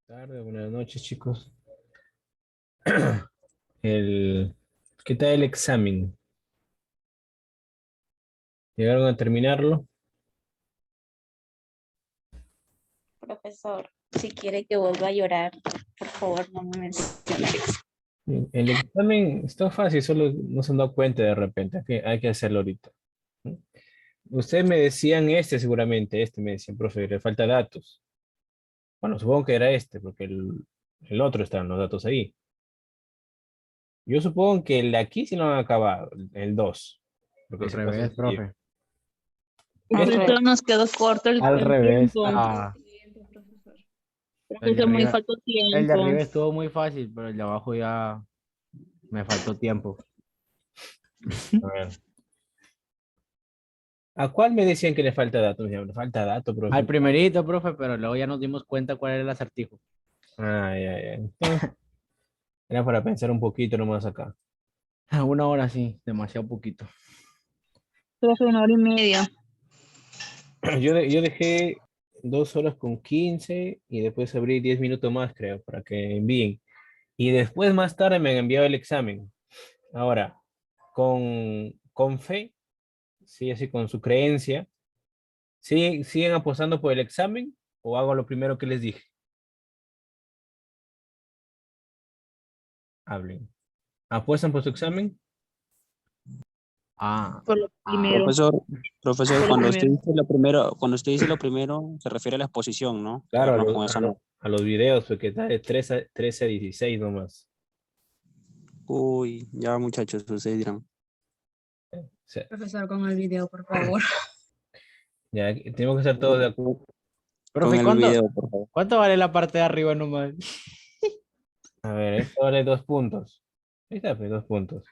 Tarde, buenas noches, chicos. El, ¿Qué tal el examen? ¿Llegaron a terminarlo? Profesor, si quiere que vuelva a llorar, por favor no me mencione eso. El examen está fácil, solo no se han dado cuenta de repente. Hay que hacerlo ahorita. ¿Mm? Ustedes me decían seguramente, me decían, profe, le falta datos. Bueno, supongo que era porque el otro están los datos ahí. Yo supongo que el de aquí sí lo han acabado, el 2, porque Al ese está revés, sencillo. profe. Al revés. Profesor, nos quedó corto Al el revés. tiempo. El de Profesor, muy arriba, faltó el de tiempo. arriba estuvo muy fácil, pero el de abajo ya me faltó tiempo. A ver. ¿A cuál me decían que le falta datos? Le falta datos, Al profe. primerito, profe, pero luego ya nos dimos cuenta cuál era el acertijo. Ay, ay, ay. Entonces, era para pensar un poquito nomás acá. Una hora sí, demasiado poquito. Profe, 1 hora y media. Yo dejé 2 horas con 15 y después abrí 10 minutos más, creo, para que envíen. Y después, más tarde, me han enviado el examen. Ahora, con fe, sí, así con su creencia, ¿siguen apostando por el examen o hago lo primero que les dije? Hablen. ¿Apuestan por su examen? Ah, Por lo ah, primero. Profesor, Por lo primero. cuando usted dice lo primero, se refiere a la exposición, ¿no? Claro, Quedarnos con eso, no. a los videos, porque está de 13 a 16 nomás. Uy, ya muchachos, ustedes dirán. O sea, Profesor, con el video, por favor. ya tenemos que estar todos de acuerdo. Con profe, el video, por favor. ¿cuánto vale la parte de arriba nomás? A ver, esto vale 2 puntos. Ahí está, pues, 2 puntos.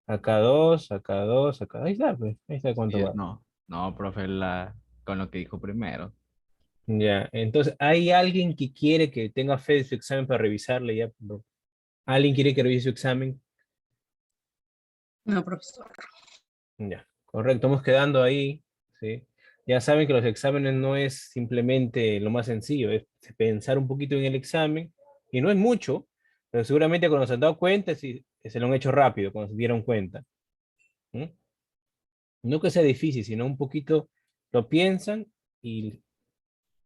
Acá dos, acá dos, acá. Ahí está, pues. Ahí está cuánto Sí, va. no, profe, con lo que dijo primero. Ya, entonces, ¿hay alguien que quiere que tenga fe de su examen para revisarle ya? No. ¿Alguien quiere que revise su examen? No, profesor. Ya, correcto, vamos quedando ahí, ¿sí? Ya saben que los exámenes no es simplemente lo más sencillo, es pensar un poquito en el examen, y no es mucho, pero seguramente cuando se han dado cuenta, sí, se lo han hecho rápido, cuando se dieron cuenta. ¿Mm? No que sea difícil, sino un poquito lo piensan y,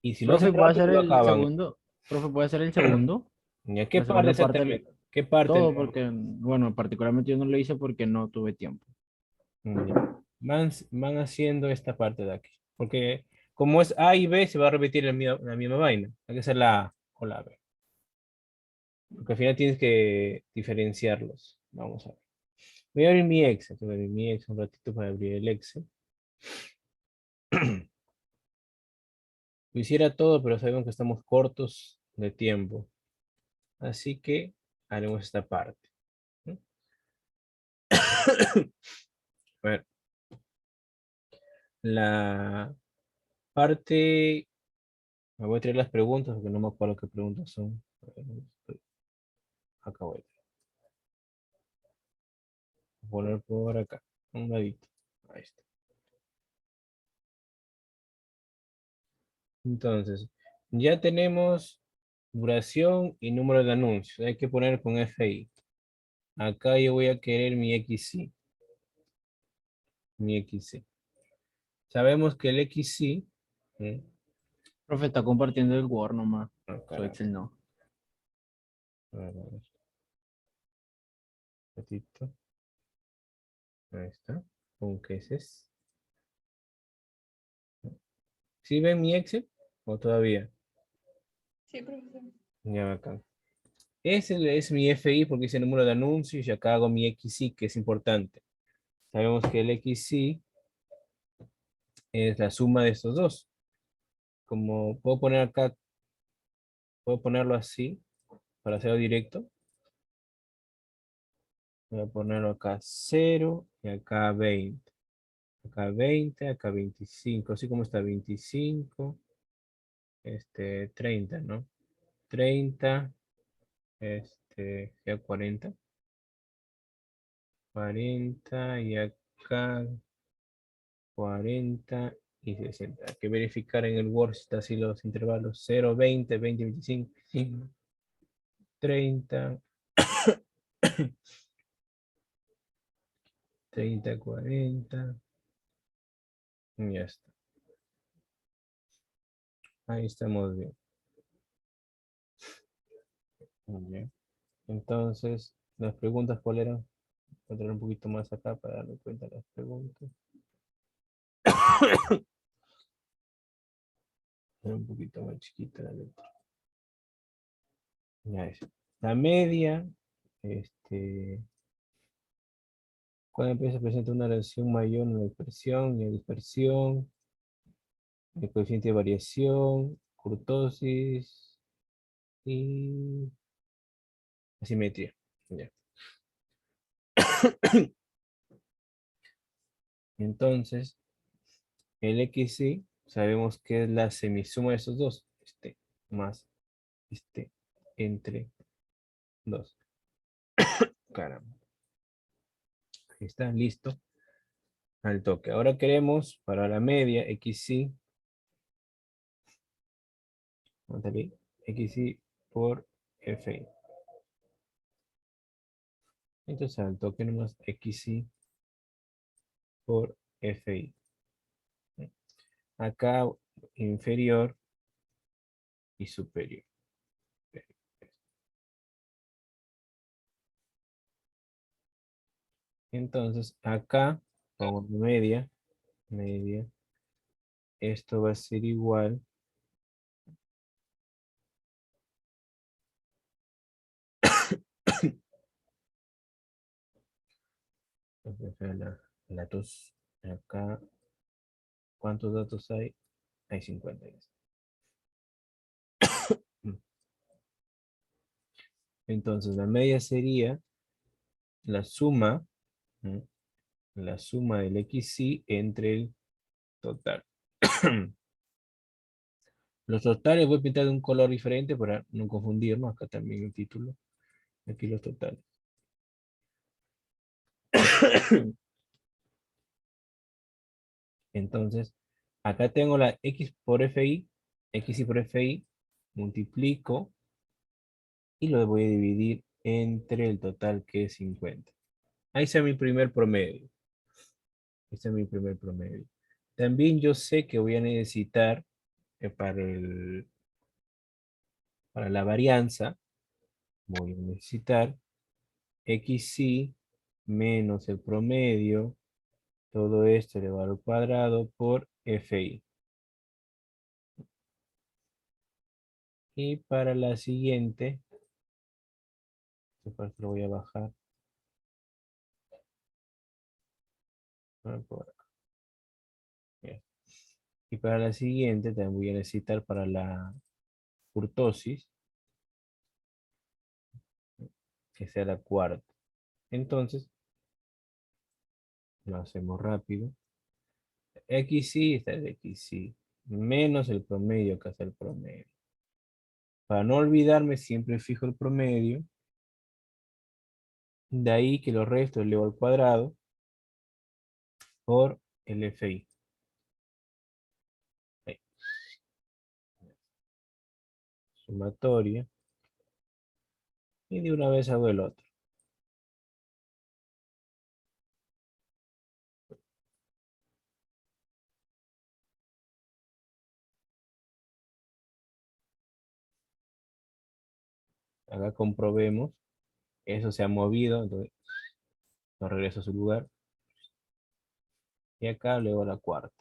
y si lo hacen Profe, ¿puede rápido, hacer lo el acaban. segundo? Profe, ¿puede hacer el segundo? ¿Y a qué La parte segunda parte del exactamente? ¿Qué parte? todo, porque, bueno, particularmente yo no lo hice porque no tuve tiempo. Ya. Van haciendo esta parte de aquí. Porque como es A y B, se va a repetir la misma vaina. Hay que hacer la A o la B. Porque al final tienes que diferenciarlos. Vamos a ver. Voy a abrir mi Excel. Voy a abrir mi Excel un ratito para abrir el Excel. Lo hiciera todo, pero sabemos que estamos cortos de tiempo. Así que haremos esta parte. ¿No? A ver. La parte. Me voy a traer las preguntas porque no me acuerdo qué preguntas son. A ver, acá voy. Poner por acá, un ladito. Ahí está. Entonces, ya tenemos duración y número de anuncios. Hay que poner con FI. Acá yo voy a querer mi XC. Mi XC. Sabemos que el XC. ¿Mm? Profe, está compartiendo el Word nomás. Ah, Su caramba. Excel no. A ver. Ratito. Ahí está. ¿Con qué es? ¿Sí ven mi Excel? ¿O todavía? Sí, profesor. Ya acá. Ese es mi FI porque es el número de anuncios y acá hago mi XC, que es importante. Sabemos que el XC es la suma de estos dos. Como puedo poner acá, puedo ponerlo así para hacerlo directo. Voy a ponerlo acá 0 y acá 20. Acá 20, acá 25. Así como está 25, 30, ¿no? 30, ya 40. 40 y acá 40 y 60. Hay que verificar en el Word si está así los intervalos 0, 20, 20, 25, 25, 30, 30, 40. Y ya está. Ahí estamos bien. Muy bien. Entonces, las preguntas, ¿cuál eran? Voy a traer un poquito más acá para darme cuenta de las preguntas. Un poquito más chiquita la letra. Ya es. La media, cuando empieza a presentar una relación mayor en la dispersión y la dispersión, el coeficiente de variación, kurtosis y asimetría. Ya. Entonces, el XY sabemos que es la semisuma de esos dos, más entre 2. Caramba. Ahí está, listo. Al toque. Ahora queremos para la media XY, XY por FI. Entonces al toque nomás XY por FI. Acá inferior y superior. Entonces acá, vamos media, esto va a ser igual la tos. Acá, ¿cuántos datos hay? Hay 50. Entonces la media sería la suma, ¿no? La suma del XY entre el total. Los totales voy a pintar de un color diferente para no confundirnos. Acá también el título. Aquí los totales. Entonces, acá tengo la X por FI, XY por FI, multiplico y lo voy a dividir entre el total que es 50. Ahí está mi primer promedio. Este es mi primer promedio. También yo sé que voy a necesitar para la varianza, voy a necesitar XY menos el promedio, todo esto elevado al cuadrado por FI. Y para la siguiente, esta parte lo voy a bajar. Por acá. Bien. Y para la siguiente también voy a necesitar para la kurtosis, que sea la cuarta. Entonces, lo hacemos rápido. XY está el XY, menos el promedio que hace el promedio. Para no olvidarme, siempre fijo el promedio. De ahí que lo resto elevo al cuadrado por el FI. Ahí. Sumatoria. Y de una vez hago el otro. Acá comprobemos. Eso se ha movido. Entonces, lo regreso a su lugar. Y acá luego la cuarta.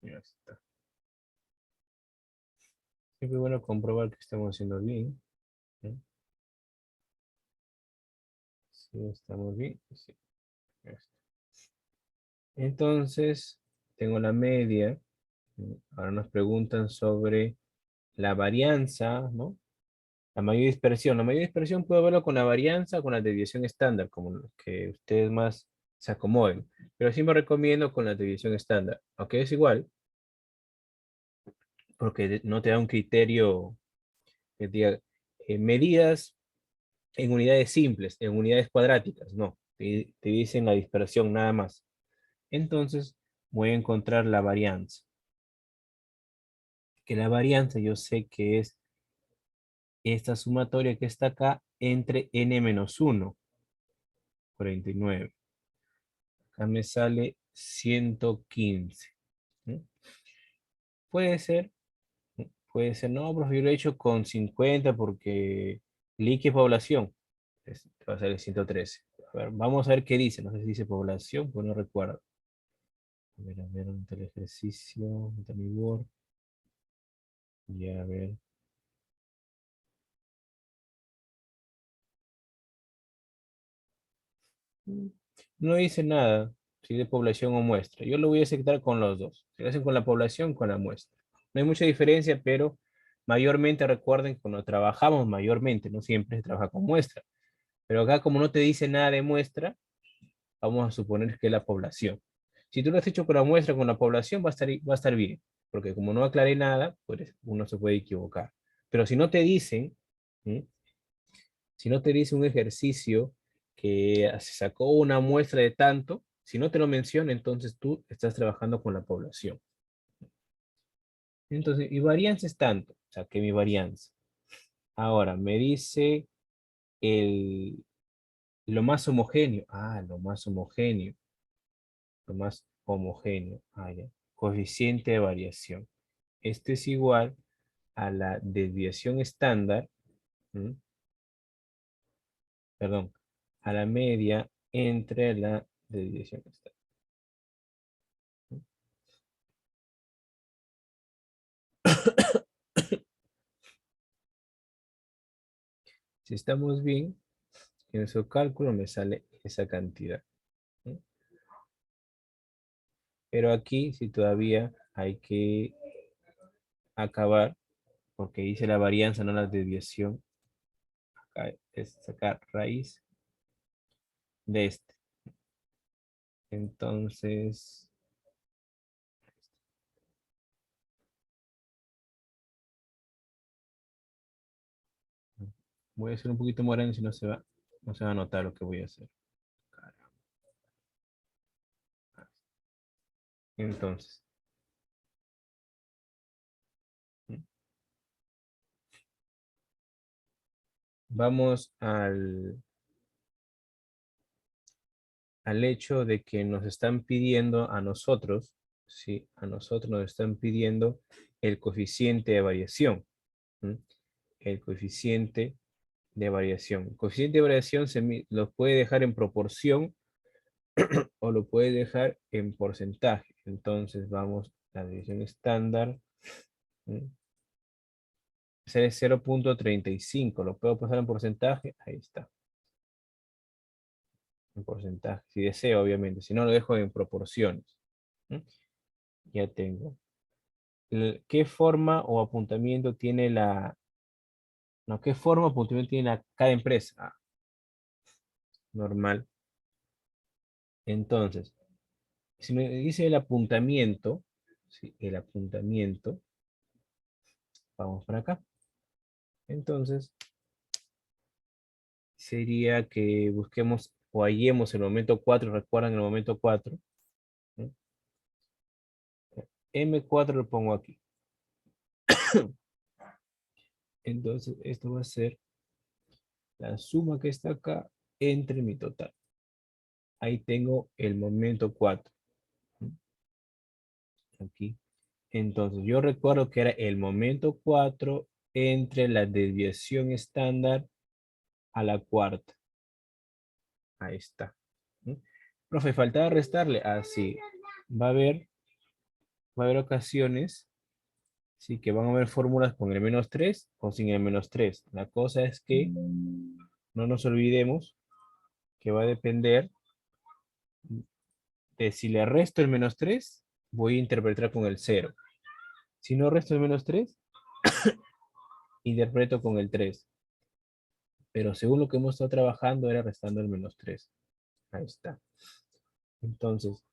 Ya está. Siempre es bueno comprobar que estamos haciendo bien. ¿Sí? Sí, estamos bien. Sí. Ya está. Entonces, tengo la media. Ahora nos preguntan sobre la varianza, ¿no? La mayor dispersión. La mayor dispersión puedo verlo con la varianza o con la desviación estándar, como los que ustedes más se acomoden. Pero sí me recomiendo con la desviación estándar. Aunque es igual, porque no te da un criterio que diga medidas en unidades simples, en unidades cuadráticas, no. te dicen la dispersión nada más. Entonces voy a encontrar la varianza. Que la varianza yo sé que es esta sumatoria que está acá entre n-1, 49. Acá me sale 115. ¿Mm? Puede ser, no, profe, yo lo he hecho con 50 porque liqui población. Va a ser el 113. A ver, vamos a ver qué dice. No sé si dice población, pues no recuerdo. A ver, ¿dónde está el ejercicio? ¿Dónde está mi Word? Ya, a ver. No dice nada si de población o muestra. Yo lo voy a aceptar con los dos. Si lo hacen con la población, con la muestra. No hay mucha diferencia, pero mayormente recuerden que cuando trabajamos, mayormente, no siempre se trabaja con muestra. Pero acá como no te dice nada de muestra, vamos a suponer que es la población. Si tú lo has hecho con la muestra, con la población, va a estar bien. Porque como no aclaré nada, pues uno se puede equivocar. Pero si no te dicen, ¿sí? Si no te dice un ejercicio que se sacó una muestra de tanto, si no te lo menciona, entonces tú estás trabajando con la población. Entonces, y varianza es tanto, saqué mi varianza. Ahora, me dice lo más homogéneo. Lo más homogéneo. Lo más homogéneo. Ya. Coeficiente de variación. Esto es igual a la desviación estándar. ¿Mm? Perdón, a la media entre la desviación estándar. Si estamos bien, en su cálculo me sale esa cantidad. ¿Sí? Pero aquí sí todavía hay que acabar, porque dice la varianza, no la desviación. Acá es sacar raíz de este. Entonces, voy a hacer un poquito moreno, si no no se va a notar lo que voy a hacer. Entonces, vamos al hecho de que nos están pidiendo a nosotros, ¿sí? A nosotros nos están pidiendo el coeficiente de variación. ¿Sí? El coeficiente de variación. El coeficiente de variación lo puede dejar en proporción o lo puede dejar en porcentaje. Entonces vamos a la división estándar. ¿Sí? Ese es 0.35. ¿Lo puedo pasar en porcentaje? Ahí está. En porcentaje. Si deseo, obviamente. Si no, lo dejo en proporciones. ¿Sí? Ya tengo. ¿Qué forma o apuntamiento tiene no, qué forma o apuntamiento tiene cada empresa? Normal. Entonces, si me dice el apuntamiento, ¿sí? El apuntamiento, vamos para acá. Entonces, sería que busquemos o hallemos el momento 4, ¿recuerdan el momento 4? ¿Sí? M4 lo pongo aquí. Entonces, esto va a ser la suma que está acá entre mi total. Ahí tengo el momento 4. Aquí. Entonces, yo recuerdo que era el momento 4 entre la desviación estándar a la cuarta. Ahí está. ¿Mm? Profe, faltaba restarle. Así. Va a haber ocasiones, sí, que van a haber fórmulas con el -3 o sin el -3. La cosa es que no nos olvidemos que va a depender de si le resto el -3, voy a interpretar con el 0. Si no resto el -3, interpreto con el 3. Pero según lo que hemos estado trabajando era restando el -3. Ahí está. Entonces,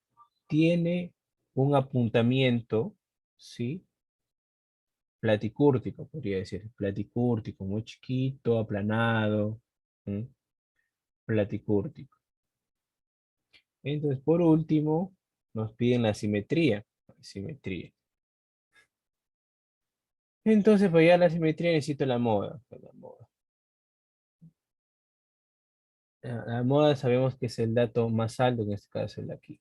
tiene un apuntamiento, ¿sí? Platicúrtico, podría decir. Platicúrtico, muy chiquito, aplanado. ¿Mm? Platicúrtico. Entonces, por último, nos piden la simetría. Simetría. Entonces, para llegar a la simetría necesito la moda. La moda. La moda sabemos que es el dato más alto, en este caso el de aquí.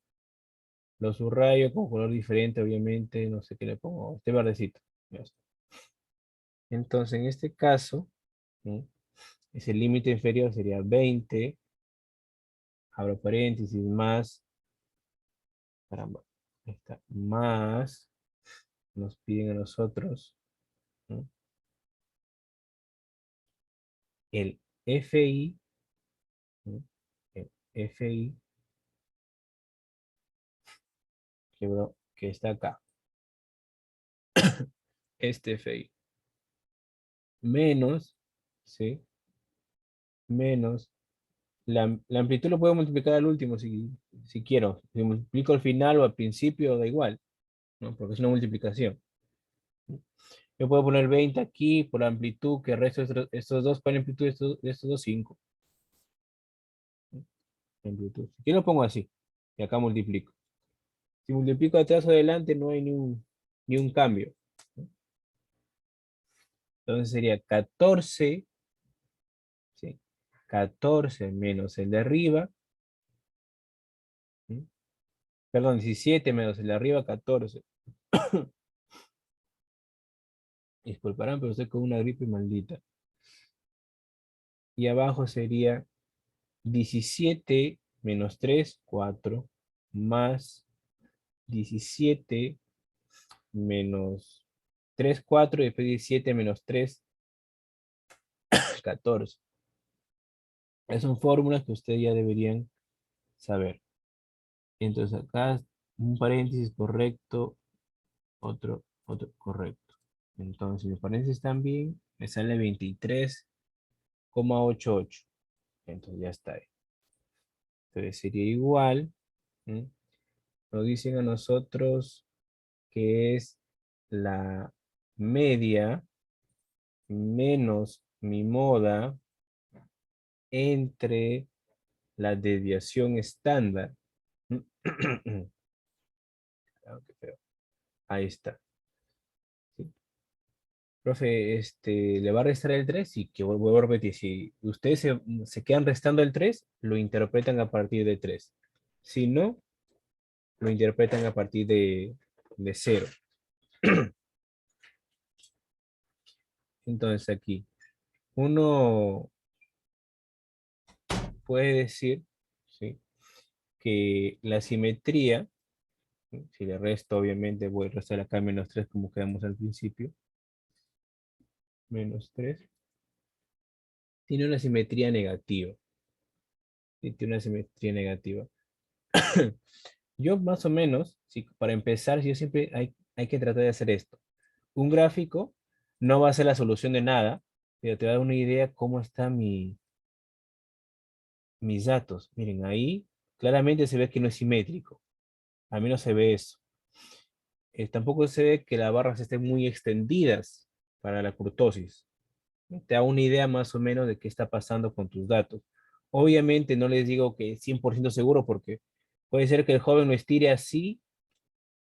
Lo subrayo con color diferente, obviamente, no sé qué le pongo, este verdecito. Ya está. Entonces, en este caso, ¿no? Ese límite inferior sería 20, abro paréntesis, más, caramba, ahí está, más, nos piden a nosotros, ¿no? El FI, ¿no? El FI, que está acá, este FI, menos, ¿sí? Menos, la amplitud lo puedo multiplicar al último si quiero. Si multiplico al final o al principio, da igual, ¿no? Porque es una multiplicación. Yo puedo poner 20 aquí por la amplitud, que el resto de estos dos, por la amplitud de estos dos, 5. Amplitud. Yo lo pongo así, y acá multiplico. Si multiplico atrás o adelante, no hay ni un cambio. Entonces sería 14, ¿sí? 14 menos el de arriba, ¿sí? Perdón, 17 menos el de arriba, 14. Disculparán, pero estoy con una gripe maldita. Y abajo sería 17 menos 3, 4, más 17 menos 3, 4, y después 17 menos 3, 14. Esas son fórmulas que ustedes ya deberían saber. Entonces acá un paréntesis correcto, otro correcto. Entonces, si los paréntesis están bien, me sale 23,88. Entonces ya está ahí. Entonces sería igual. ¿Mm? Nos dicen a nosotros que es la media menos mi moda entre la desviación estándar. Ah, qué feo. Ahí está. ¿Sí? Profe, ¿le va a restar el 3? Y que vuelvo a repetir, si ustedes se quedan restando el 3, lo interpretan a partir de 3. Si no, lo interpretan a partir de 0. Entonces aquí, uno puede decir, ¿sí?, que la simetría, ¿sí?, si le resto, obviamente voy a restar acá menos 3 como quedamos al principio, menos 3, tiene una simetría negativa. ¿Sí? Tiene una simetría negativa. Yo más o menos, sí, para empezar, yo siempre hay que tratar de hacer esto. Un gráfico no va a ser la solución de nada, pero te da una idea cómo están mis datos. Miren, ahí claramente se ve que no es simétrico. A mí no se ve eso. Tampoco se ve que las barras estén muy extendidas para la kurtosis. Te da una idea más o menos de qué está pasando con tus datos. Obviamente no les digo que 100% seguro, porque puede ser que el joven lo estire así,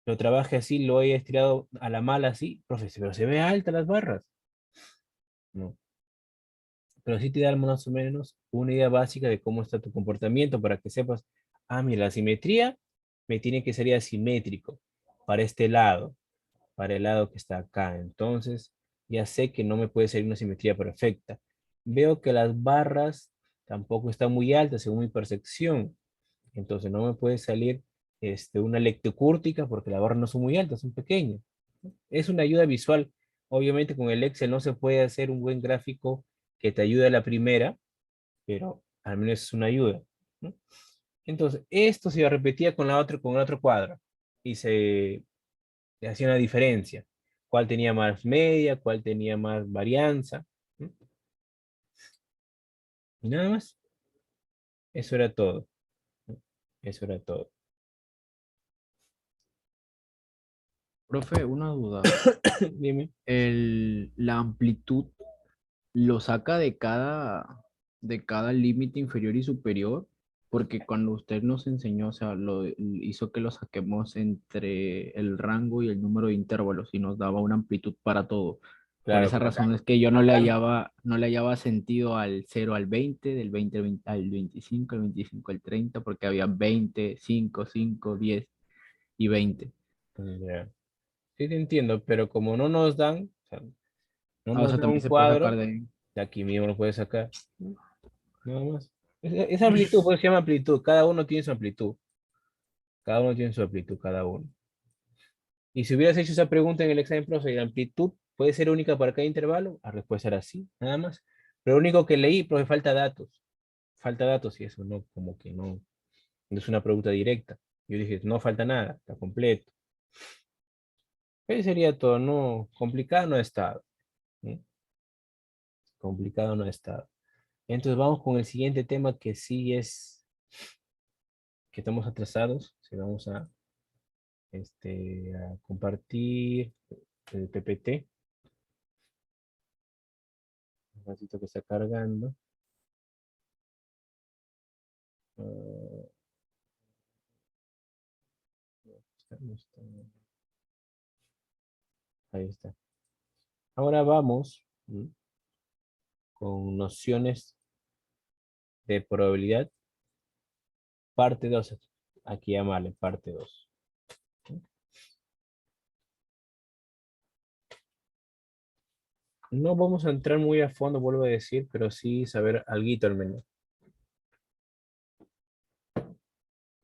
lo trabaje así, lo haya estirado a la mala así, profesor, pero se ve alta las barras. No. Pero sí te da más o menos una idea básica de cómo está tu comportamiento para que sepas, ah, mira, la simetría me tiene que ser asimétrico para este lado, para el lado que está acá. Entonces, ya sé que no me puede ser una simetría perfecta. Veo que las barras tampoco están muy altas según mi percepción. Entonces, no me puede salir una lectocúrtica porque las barras no son muy altas, son pequeñas. Es una ayuda visual. Obviamente, con el Excel no se puede hacer un buen gráfico que te ayude a la primera, pero al menos es una ayuda, ¿no? Entonces, esto se repetía con el otro cuadro y se hacía una diferencia. ¿Cuál tenía más media? ¿Cuál tenía más varianza? ¿No? Y nada más. Eso era todo, ¿no? Eso era todo. Profe, una duda. Dime. La amplitud lo saca de cada límite inferior y superior, Porque cuando usted nos enseñó, o sea, hizo que lo saquemos entre el rango y el número de intervalos y nos daba una amplitud para todo. Por Claro, esa pero razón es que yo no le hallaba sentido al 0 al 20, del 20 al 25, al 25 al 30, porque había 20, 5, 5, 10 y 20. ya. Sí te entiendo, pero como no nos dan, o sea, no Ah, o nos sea, dan un también se puede sacar cuadro, de... de aquí mismo lo puedes sacar. Nada más. Es amplitud, pues se llama amplitud. Cada uno tiene su amplitud. Cada uno tiene su amplitud, cada uno. Y si hubieras hecho esa pregunta en el examen profe, ¿la amplitud puede ser única para cada intervalo? La respuesta era sí, nada más. Pero lo único que leí, profe, falta datos. Falta datos y eso no, como que no es una pregunta directa. Yo dije, no falta nada, está completo. Eso sería todo, no, complicado no ha estado. ¿Sí? Complicado no ha estado. Entonces vamos con el siguiente tema que sí es, que estamos atrasados. Sí, vamos a compartir el PPT. Un ratito que está cargando. Ah, no está. Ahí está. Ahora vamos con nociones de probabilidad, parte 2. Aquí llamarle parte 2. No vamos a entrar muy a fondo, vuelvo a decir, pero sí saber algo al menos.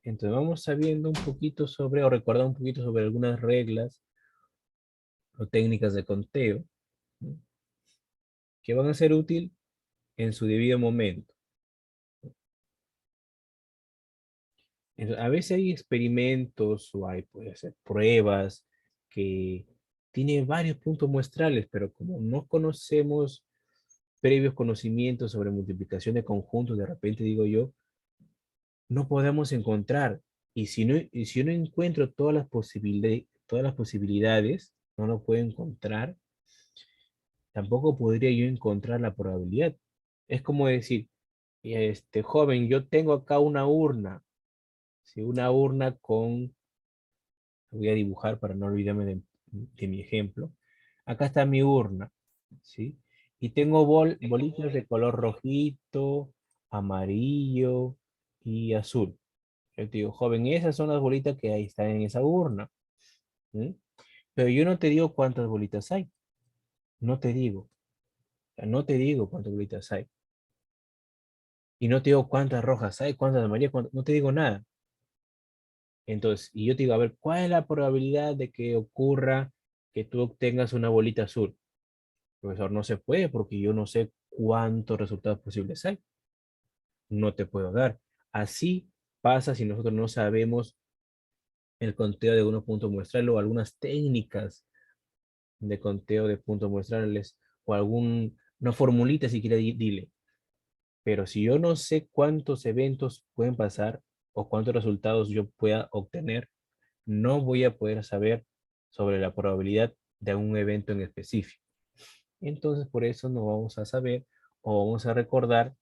Entonces vamos sabiendo un poquito sobre, o recordar un poquito sobre algunas reglas o técnicas de conteo, ¿no? Que van a ser útil en su debido momento. Entonces, a veces hay experimentos o hay, puede ser, pruebas que tienen varios puntos muestrales, pero como no conocemos previos conocimientos sobre multiplicación de conjuntos, de repente digo yo, no podemos encontrar. Y si no encuentro todas las posibilidades, no lo puedo encontrar, tampoco podría yo encontrar la probabilidad. Es como decir, joven, yo tengo acá una urna, ¿sí? Una urna con, voy a dibujar para no olvidarme de mi ejemplo. Acá está mi urna, ¿sí? Y tengo bolitas de color rojito, amarillo y azul. Yo te digo, joven, esas son las bolitas que ahí están en esa urna. ¿Sí? Pero yo no te digo cuántas bolitas hay. No te digo. O sea, no te digo cuántas bolitas hay. Y no te digo cuántas rojas hay, cuántas amarillas, no te digo nada. Entonces, y yo te digo, a ver, ¿cuál es la probabilidad de que ocurra que tú obtengas una bolita azul? Profesor, no se puede porque yo no sé cuántos resultados posibles hay. No te puedo dar. Así pasa si nosotros no sabemos el conteo de unos puntos muestrales o algunas técnicas de conteo de puntos muestrales o una formulita si quiere dile. Pero si yo no sé cuántos eventos pueden pasar o cuántos resultados yo pueda obtener, no voy a poder saber sobre la probabilidad de un evento en específico. Entonces, por eso no vamos a saber o vamos a recordar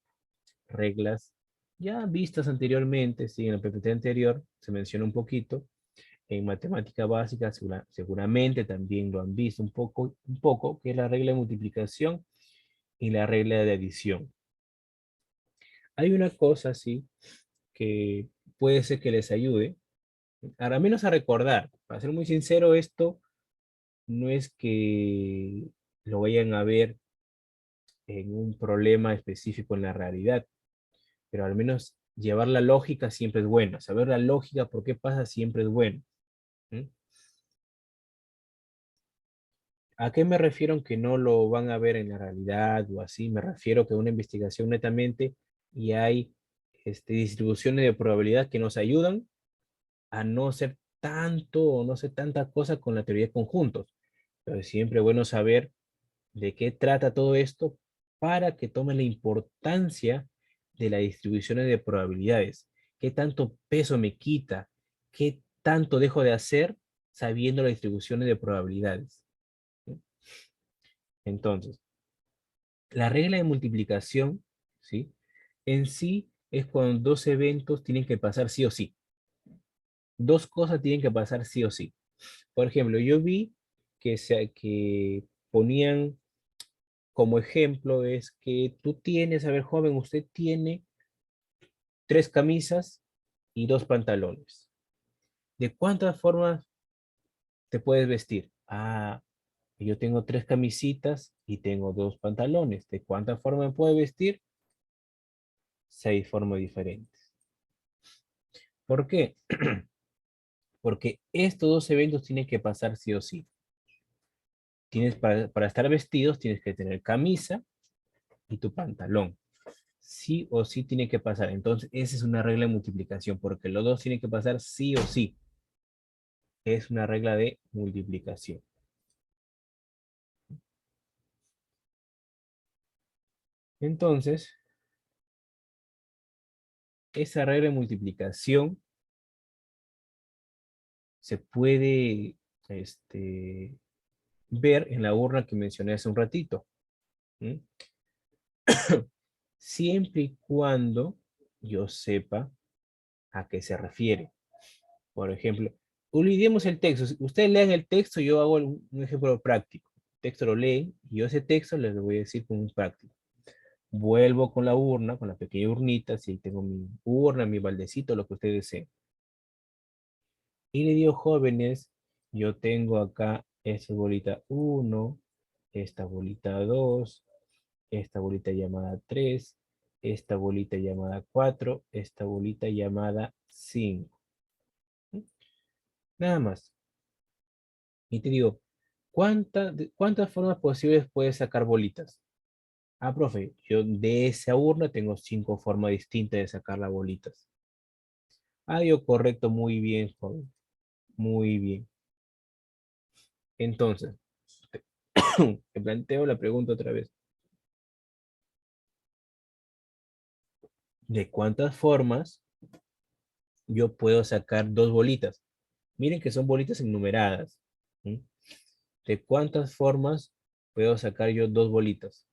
reglas ya vistas anteriormente, sí, en el PPT anterior se menciona un poquito, en matemática básica seguramente también lo han visto un poco, que es la regla de multiplicación y la regla de adición. Hay una cosa, sí, que puede ser que les ayude, al menos a recordar. Para ser muy sincero, esto no es que lo vayan a ver en un problema específico en la realidad, pero al menos llevar la lógica siempre es bueno. Saber la lógica, por qué pasa, siempre es bueno. ¿Mm? ¿A qué me refiero en que no lo van a ver en la realidad o así? Me refiero que una investigación netamente y hay distribuciones de probabilidad que nos ayudan a no ser tanto o no ser tanta cosa con la teoría de conjuntos. Pero es siempre bueno saber de qué trata todo esto para que tomen la importancia de las distribuciones de probabilidades. ¿Qué tanto peso me quita? ¿Qué tanto dejo de hacer sabiendo las distribuciones de probabilidades? ¿Sí? Entonces, la regla de multiplicación, ¿sí? En sí es cuando dos eventos tienen que pasar sí o sí. Dos cosas tienen que pasar sí o sí. Por ejemplo, yo vi que ponían como ejemplo es que tú tienes, a ver, joven, usted tiene 3 camisas y 2 pantalones. ¿De cuántas formas te puedes vestir? Ah, yo tengo 3 camisitas y tengo 2 pantalones. ¿De cuántas formas me puedo vestir? 6 formas diferentes. ¿Por qué? Porque estos dos eventos tienen que pasar sí o sí. Para estar vestidos tienes que tener camisa y tu pantalón. Sí o sí tiene que pasar. Entonces, esa es una regla de multiplicación, porque los dos tienen que pasar sí o sí. Es una regla de multiplicación. Entonces, esa regla de multiplicación se puede ver en la urna que mencioné hace un ratito. ¿Mm? Siempre y cuando yo sepa a qué se refiere. Por ejemplo, olvidemos el texto. Si ustedes lean el texto, yo hago un ejemplo práctico. El texto lo leen y yo ese texto les voy a decir con un práctico. Vuelvo con la urna, con la pequeña urnita, si tengo mi urna, mi baldecito, lo que ustedes deseen. Y le digo, jóvenes, yo tengo acá esta bolita 1, esta bolita 2, esta bolita llamada 3, esta bolita llamada 4, esta bolita llamada 5. Nada más. Y te digo, ¿cuántas formas posibles puedes sacar bolitas? Ah, profe, yo de esa urna tengo 5 formas distintas de sacar las bolitas. Ah, yo correcto, muy bien, joven. Muy bien. Entonces, te planteo la pregunta otra vez. ¿De cuántas formas yo puedo sacar 2 bolitas? Miren que son bolitas enumeradas. ¿Mm? ¿De cuántas formas puedo sacar yo 2 bolitas?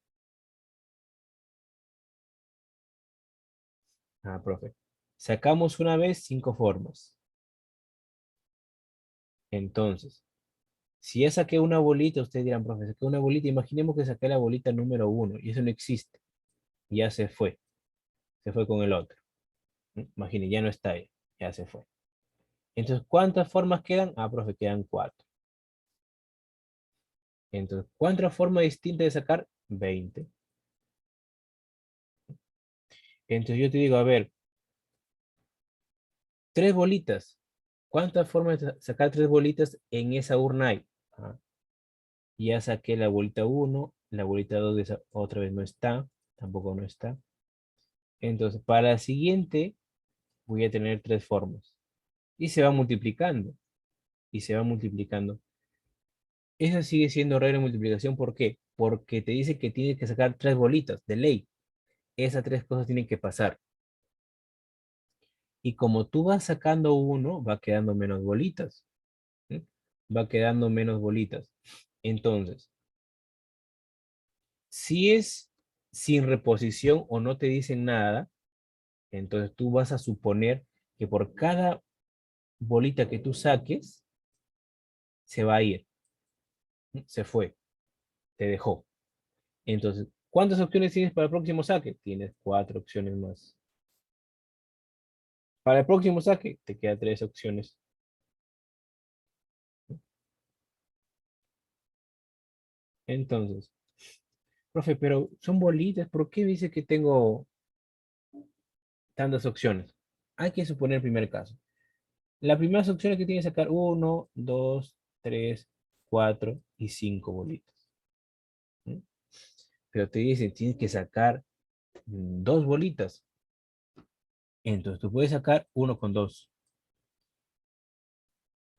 Ah, profe. Sacamos una vez 5 formas. Entonces, si ya saqué una bolita, ustedes dirán, profe, saqué una bolita. Imaginemos que saqué la bolita número 1 y eso no existe. Ya se fue. Se fue con el otro. Imaginen, ya no está ahí. Ya se fue. Entonces, ¿cuántas formas quedan? Ah, profe, quedan 4. Entonces, ¿cuántas formas distintas de sacar? 20. Entonces yo te digo, a ver, 3 bolitas. ¿Cuántas formas de sacar 3 bolitas en esa urna hay? Ah, ya saqué la bolita 1, la bolita 2 de esa otra vez no está, tampoco no está. Entonces, para la siguiente voy a tener 3 formas. Y se va multiplicando, y se va multiplicando. Esa sigue siendo regla de multiplicación, ¿por qué? Porque te dice que tienes que sacar 3 bolitas, de ley. Esas 3 cosas tienen que pasar. Y como tú vas sacando uno, va quedando menos bolitas. ¿Sí? Va quedando menos bolitas. Entonces, si es sin reposición o no te dicen nada, entonces tú vas a suponer que por cada bolita que tú saques, se va a ir. Se fue, te dejó. Entonces, ¿cuántas opciones tienes para el próximo saque? Tienes 4 opciones más. Para el próximo saque, te quedan 3 opciones. Entonces, profe, pero son bolitas, ¿por qué dice que tengo tantas opciones? Hay que suponer el primer caso. La primera opción es que tiene que sacar 1, 2, 3, 4 y 5 bolitas. ¿Sí? Pero te dice, tienes que sacar 2 bolitas. Entonces tú puedes sacar 1 con 2.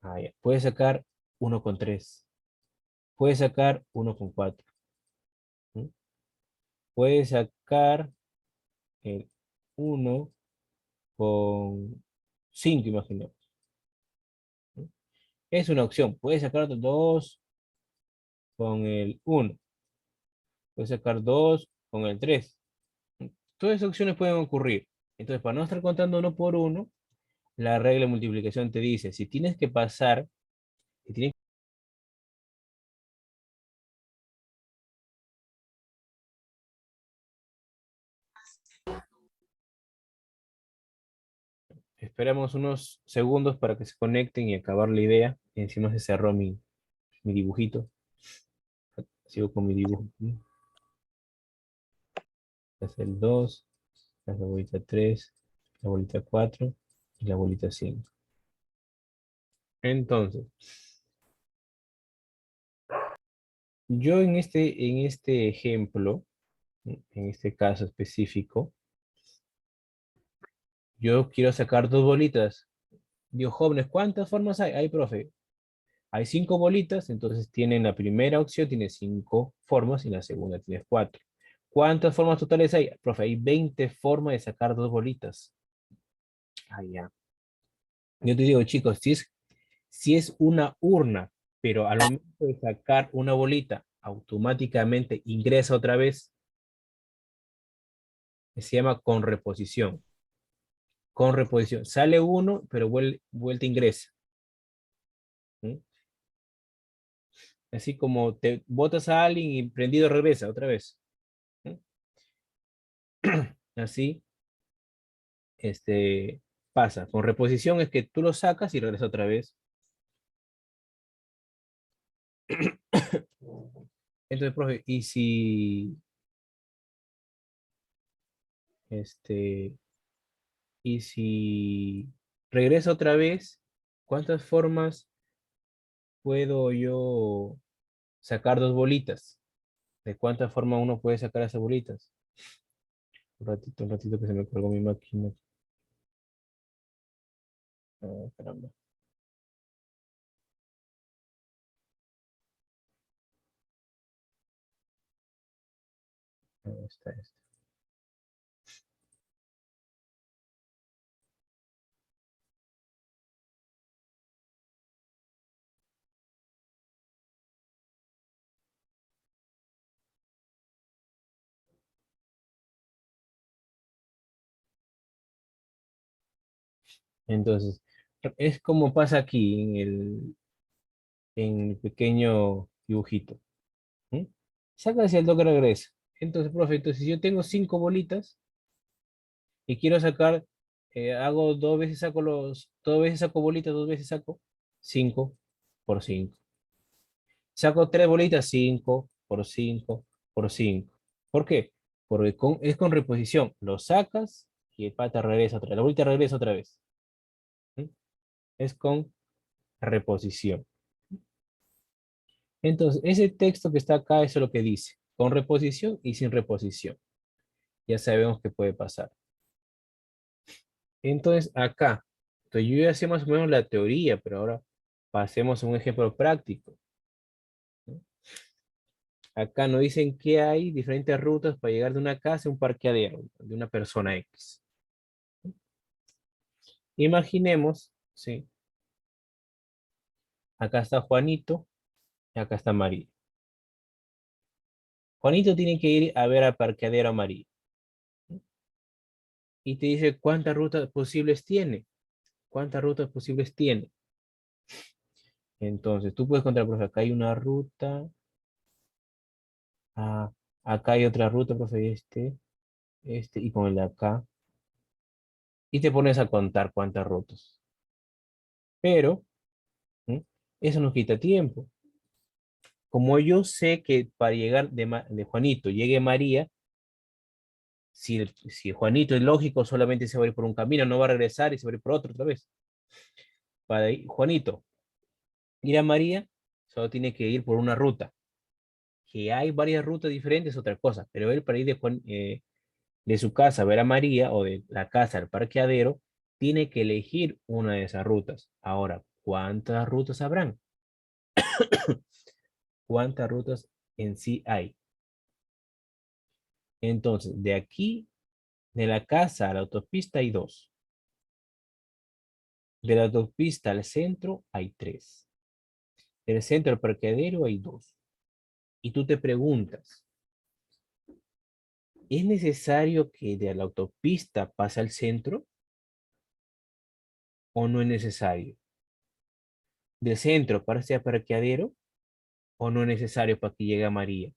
Ah, ya. Puedes sacar 1 con 3. Puedes sacar 1 con 4. ¿Sí? Puedes sacar el 1 con 5, imaginemos. ¿Sí? Es una opción. Puedes sacar 2 con el 1. Puedes sacar 2 con el 3. Todas esas opciones pueden ocurrir. Entonces, para no estar contando uno por uno, la regla de multiplicación te dice, si tienes que pasar, si tienes. Esperamos unos segundos para que se conecten y acabar la idea. Y encima se cerró mi dibujito. Sigo con mi dibujo. Este es el 2, la bolita 3, la bolita 4 y la bolita 5. Entonces, yo en este ejemplo, en este caso específico, yo quiero sacar dos bolitas. Digo, jóvenes, ¿cuántas formas hay? Hay, profe. Hay 5 bolitas, entonces tienen la primera opción, tiene 5 formas y la segunda tiene 4. ¿Cuántas formas totales hay? Profe, hay 20 formas de sacar dos bolitas. Ah, ya. Yo te digo, chicos, si es una urna, pero al momento de sacar una bolita, automáticamente ingresa otra vez, se llama con reposición. Con reposición. Sale uno, pero vuelta ingresa. ¿Mm? Así como te botas a alguien y prendido regresa otra vez. ¿Mm? Así, pasa. Con reposición es que tú lo sacas y regresa otra vez. Entonces, profe, este, y si regresa otra vez, ¿cuántas formas puedo yo sacar dos bolitas? ¿De cuántas formas uno puede sacar esas bolitas? Un ratito que se me colgó mi máquina. Ah, caramba. Ahí está esto. Entonces, es como pasa aquí en el pequeño dibujito. ¿Mm? Sacas y el toque regresa. Entonces, profe, entonces si yo tengo 5 bolitas y quiero sacar, hago dos veces saco bolitas, dos veces saco 5 por 5. Saco 3 bolitas, 5 por 5 por 5. ¿Por qué? Porque es con reposición. Lo sacas y el pata regresa otra vez. La bolita regresa otra vez. ¿Mm? Es con reposición. Entonces, ese texto que está acá, eso es lo que dice. Con reposición y sin reposición. Ya sabemos qué puede pasar. Entonces, acá, entonces yo ya sé más o menos la teoría, pero ahora pasemos a un ejemplo práctico. ¿No? Acá nos dicen que hay diferentes rutas para llegar de una casa a un parqueadero, de una persona X. Imaginemos, ¿sí? Acá está Juanito y acá está María. Juanito tiene que ir a ver al parqueadero a María. Y te dice cuántas rutas posibles tiene. ¿Cuántas rutas posibles tiene? Entonces, tú puedes contar, profe, acá hay una ruta. Ah, acá hay otra ruta, profe, y ponele acá. Y te pones a contar cuántas rutas. Pero, ¿m? Eso nos quita tiempo. Como yo sé que para llegar de Juanito llegue María, si Juanito es lógico, solamente se va a ir por un camino, no va a regresar y se va a ir por otro otra vez. Para Juanito ir a María, solo tiene que ir por una ruta. Que hay varias rutas diferentes, otra cosa. Pero él para ir de su casa a ver a María o de la casa al parqueadero, tiene que elegir una de esas rutas. Ahora, ¿cuántas rutas habrán? ¿Cuántas rutas en sí hay? Entonces, de aquí, de la casa a la autopista hay 2. De la autopista al centro hay 3. Del centro al parqueadero hay 2. Y tú te preguntas, ¿Es necesario que de la autopista pase al centro o no es necesario? ¿Del centro para este parqueadero o no es necesario para que llegue a María?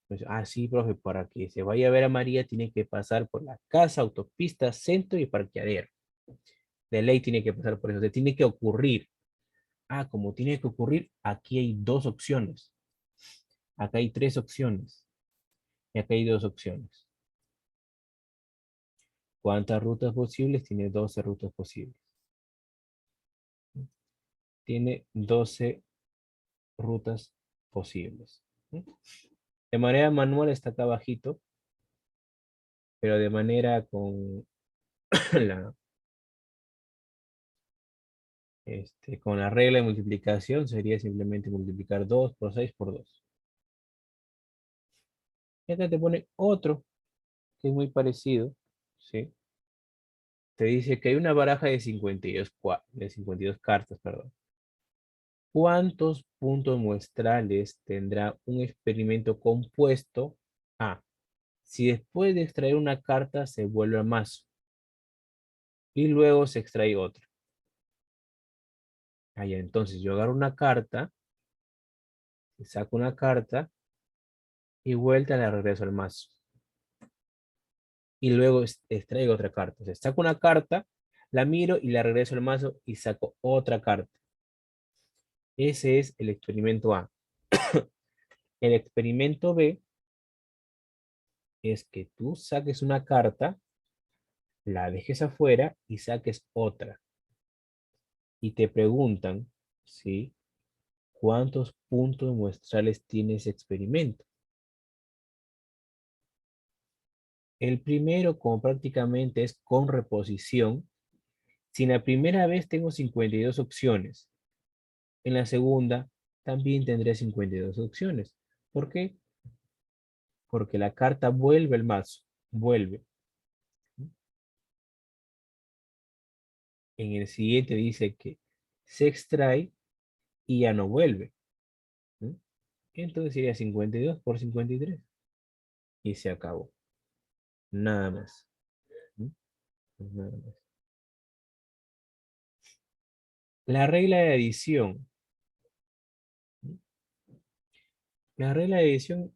Pues, sí, profe, para que se vaya a ver a María tiene que pasar por la casa, autopista, centro y parqueadero. De ley tiene que pasar por eso. Se tiene que ocurrir. Como tiene que ocurrir, aquí hay dos opciones. Acá hay tres opciones. Y acá hay dos opciones. ¿Cuántas rutas posibles? Tiene 12 rutas posibles. Tiene 12 rutas posibles. De manera manual está acá abajito, pero de manera con la, con la regla de multiplicación sería simplemente multiplicar 2 por 6 por 2. Y acá te pone otro que es muy parecido, ¿sí? Te dice que hay una baraja de 52 cartas, perdón. ¿Cuántos puntos muestrales tendrá un experimento compuesto si después de extraer una carta se vuelve a mazo y luego se extrae otra? Entonces yo agarro una carta, saco una carta y vuelta la regreso al mazo. Y luego extraigo otra carta. O sea, saco una carta, la miro y la regreso al mazo y saco otra carta. Ese es el experimento A. El experimento B es que tú saques una carta, la dejes afuera y saques otra. Y te preguntan, ¿sí? ¿Cuántos puntos muestrales tiene ese experimento? El primero, como prácticamente es con reposición, si en la primera vez tengo 52 opciones, en la segunda también tendré 52 opciones. ¿Por qué? Porque la carta vuelve al mazo, vuelve. En el siguiente dice que se extrae y ya no vuelve. Entonces sería 52 por 53. Y se acabó. Nada más. Nada más. La regla de adición. La regla de adición,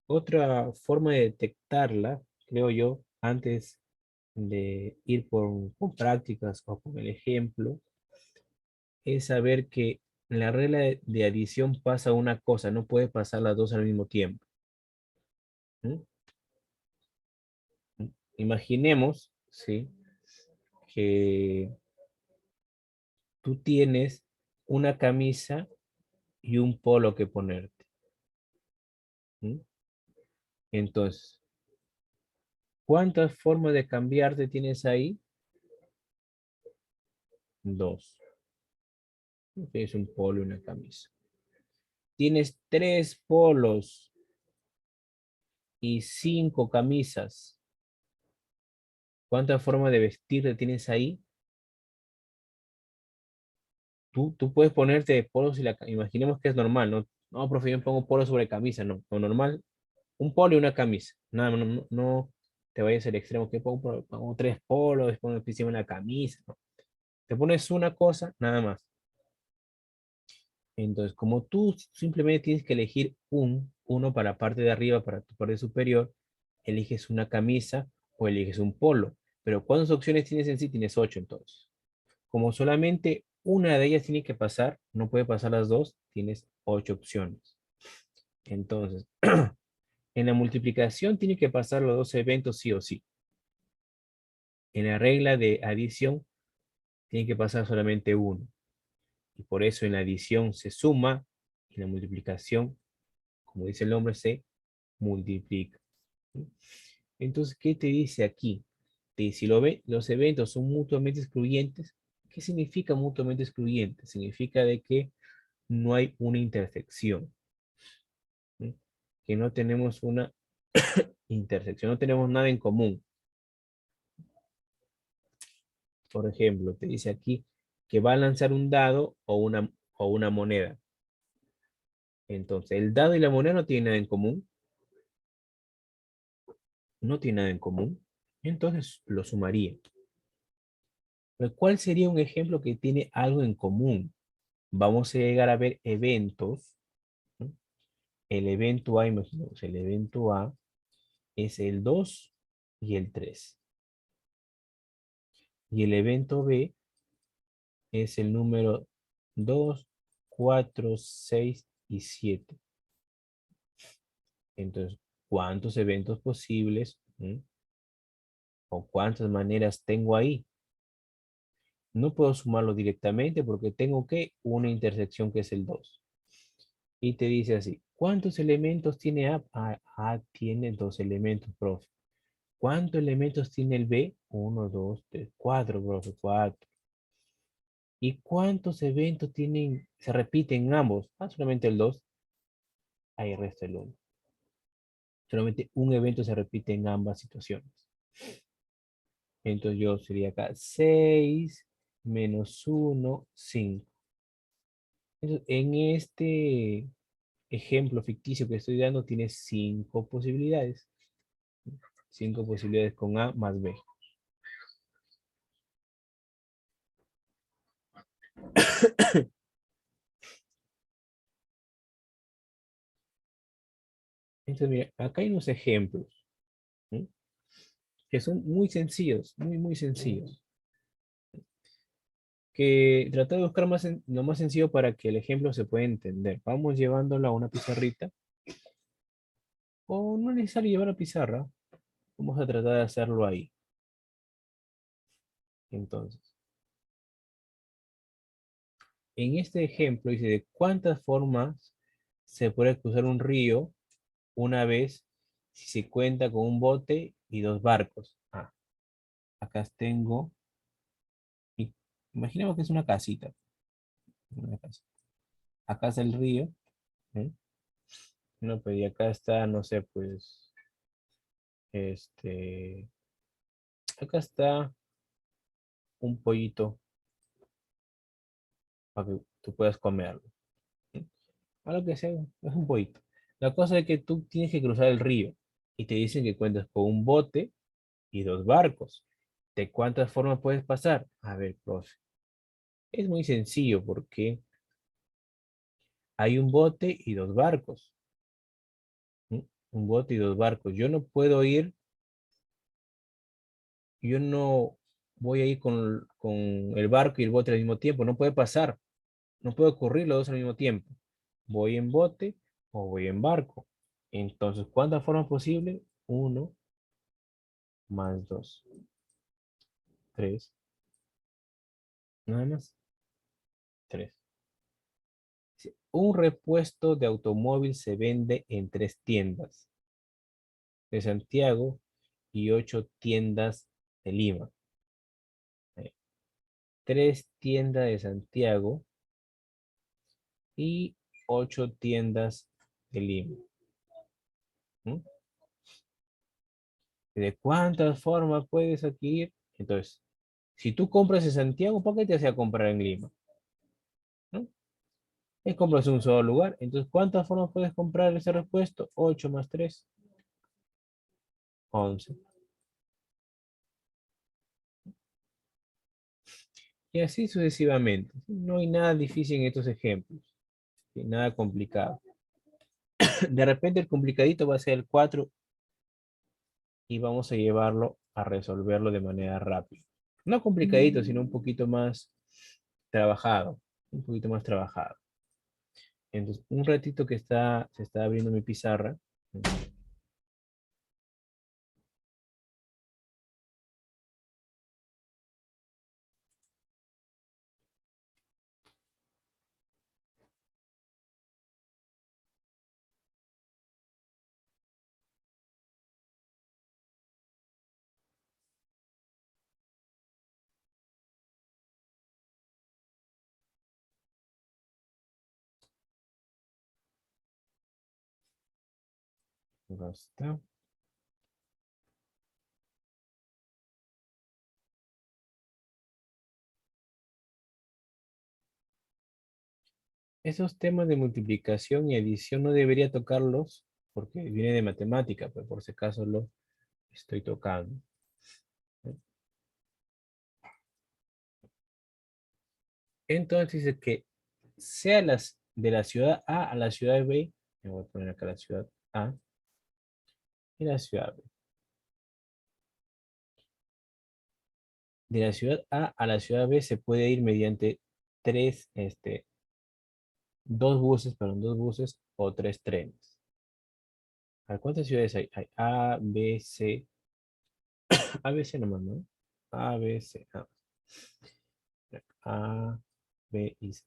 otra forma de detectarla, creo yo, antes de ir con prácticas o con el ejemplo, es saber que en la regla de adición pasa una cosa, no puede pasar las dos al mismo tiempo. ¿Mm? Imaginemos, ¿sí? Que tú tienes una camisa y un polo que ponerte. ¿Mm? Entonces, ¿cuántas formas de cambiarte tienes ahí? Dos. Tienes un polo y una camisa. Tienes 3 polos y 5 camisas. ¿Cuántas formas de vestirte tienes ahí? Tú puedes ponerte polos y imaginemos que es normal, ¿no? No, profe, yo me pongo polo sobre camisa, no. Lo normal, un polo y una camisa. Nada, no te vayas al extremo que pongo 3 polos, después pongo encima una camisa. No. Te pones una cosa, nada más. Entonces, como tú simplemente tienes que elegir uno para la parte de arriba, para tu parte superior, eliges una camisa o eliges un polo. Pero ¿cuántas opciones tienes en sí? Tienes 8 entonces. Como solamente una de ellas tiene que pasar, no puede pasar las dos, tienes 8 opciones. Entonces, en la multiplicación tiene que pasar los dos eventos sí o sí. En la regla de adición tiene que pasar solamente uno. Y por eso en la adición se suma y en la multiplicación, como dice el nombre, se multiplica. Entonces, ¿qué te dice aquí? Si los eventos son mutuamente excluyentes, ¿qué significa mutuamente excluyente? Significa de que no hay una intersección. ¿Sí? Que no tenemos una intersección, no tenemos nada en común. Por ejemplo, te dice aquí que va a lanzar un dado o una moneda. Entonces, el dado y la moneda no tienen nada en común. no tiene nada en común, entonces lo sumaría. Pero ¿cuál sería un ejemplo que tiene algo en común? Vamos a llegar a ver eventos, ¿no? El evento A, imaginemos, el evento A es el 2 y el 3. Y el evento B es el número 2, 4, 6 y 7. Entonces, ¿cuántos eventos posibles? ¿O cuántas maneras tengo ahí? No puedo sumarlo directamente porque tengo que una intersección que es el 2. Y te dice así, ¿cuántos elementos tiene A? A tiene 2 elementos, profe. ¿Cuántos elementos tiene el B? 1, 2, 3, 4, profe, 4. ¿Y cuántos eventos tienen, se repiten ambos? Solamente el 2. Ahí resta el 1. Solamente un evento se repite en ambas situaciones. Entonces yo sería acá 6 menos 1, 5. Entonces, en este ejemplo ficticio que estoy dando tiene 5 posibilidades. 5 posibilidades con A más B. Entonces, mira, acá hay unos ejemplos, ¿sí? Que son muy sencillos, muy sencillos. Que trato de buscar lo más sencillo para que el ejemplo se pueda entender. Vamos llevándolo a una pizarrita. O no es necesario llevar la pizarra. Vamos a tratar de hacerlo ahí. Entonces, en este ejemplo dice de cuántas formas se puede cruzar un río una vez si se cuenta con un bote y 2 barcos. Acá tengo, y imaginemos que es una casita. Una casa. Acá está el río. ¿Eh? No, pues y acá está, no sé, pues, acá está un pollito para que tú puedas comerlo. ¿Sí? A lo que sea, es un pollito. La cosa es que tú tienes que cruzar el río y te dicen que cuentas con un bote y 2 barcos. ¿De cuántas formas puedes pasar? A ver, profe. Es muy sencillo porque hay un bote y 2 barcos. ¿Sí? Un bote y 2 barcos. Yo no voy a ir con el barco y el bote al mismo tiempo. No puede pasar. No puede ocurrir los dos al mismo tiempo. Voy en bote o voy en barco. Entonces, ¿cuántas formas posibles? Uno más 2. 3. Nada más. 3. Un repuesto de automóvil se vende en 3 tiendas de Santiago y 8 tiendas de Lima. 3 tiendas de Santiago y 8 tiendas de Lima. ¿Mm? ¿De cuántas formas puedes adquirir? Entonces, si tú compras en Santiago, ¿por qué te hace a comprar en Lima? ¿No? Es compras en un solo lugar. Entonces, ¿cuántas formas puedes comprar ese repuesto? 8 más 3, 11. Y así sucesivamente. No hay nada difícil en estos ejemplos. Nada complicado. De repente el complicadito va a ser el 4 y vamos a llevarlo a resolverlo de manera rápida. No complicadito, sino un poquito más trabajado. Un poquito más trabajado. Entonces, un ratito que se está abriendo mi pizarra. Basta. Esos temas de multiplicación y adición no debería tocarlos porque viene de matemática, pero por si acaso estoy tocando. Entonces dice que sea de la ciudad A a la ciudad B, me voy a poner acá la ciudad A y la ciudad B. De la ciudad A a la ciudad B se puede ir mediante dos buses o tres trenes. ¿A cuántas ciudades hay? Hay A, B, C. A, B, C nomás, ¿no? A, B, C. A, B y C.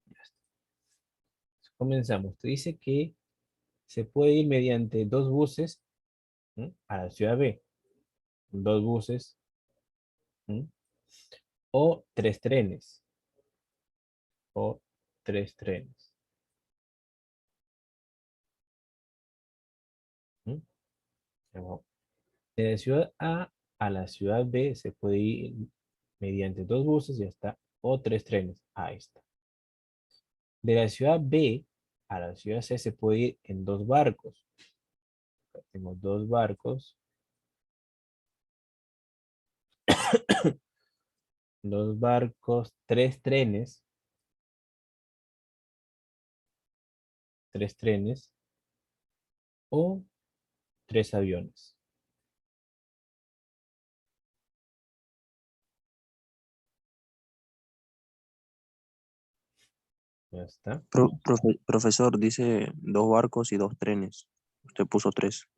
Ya está. Comenzamos. Te dice que se puede ir mediante dos buses, ¿no?, a la ciudad B. Dos buses, ¿no?, o tres trenes. O tres trenes. ¿No? Ya vamos. De la ciudad a la ciudad B se puede ir mediante dos buses, ya está, o tres trenes. Ahí está. De la ciudad B a la ciudad C se puede ir en dos barcos. Acá tengo dos barcos. Dos barcos, tres trenes. Tres trenes. O tres aviones. Ya está. Profesor, dice 2 barcos y 2 trenes. Usted puso 3.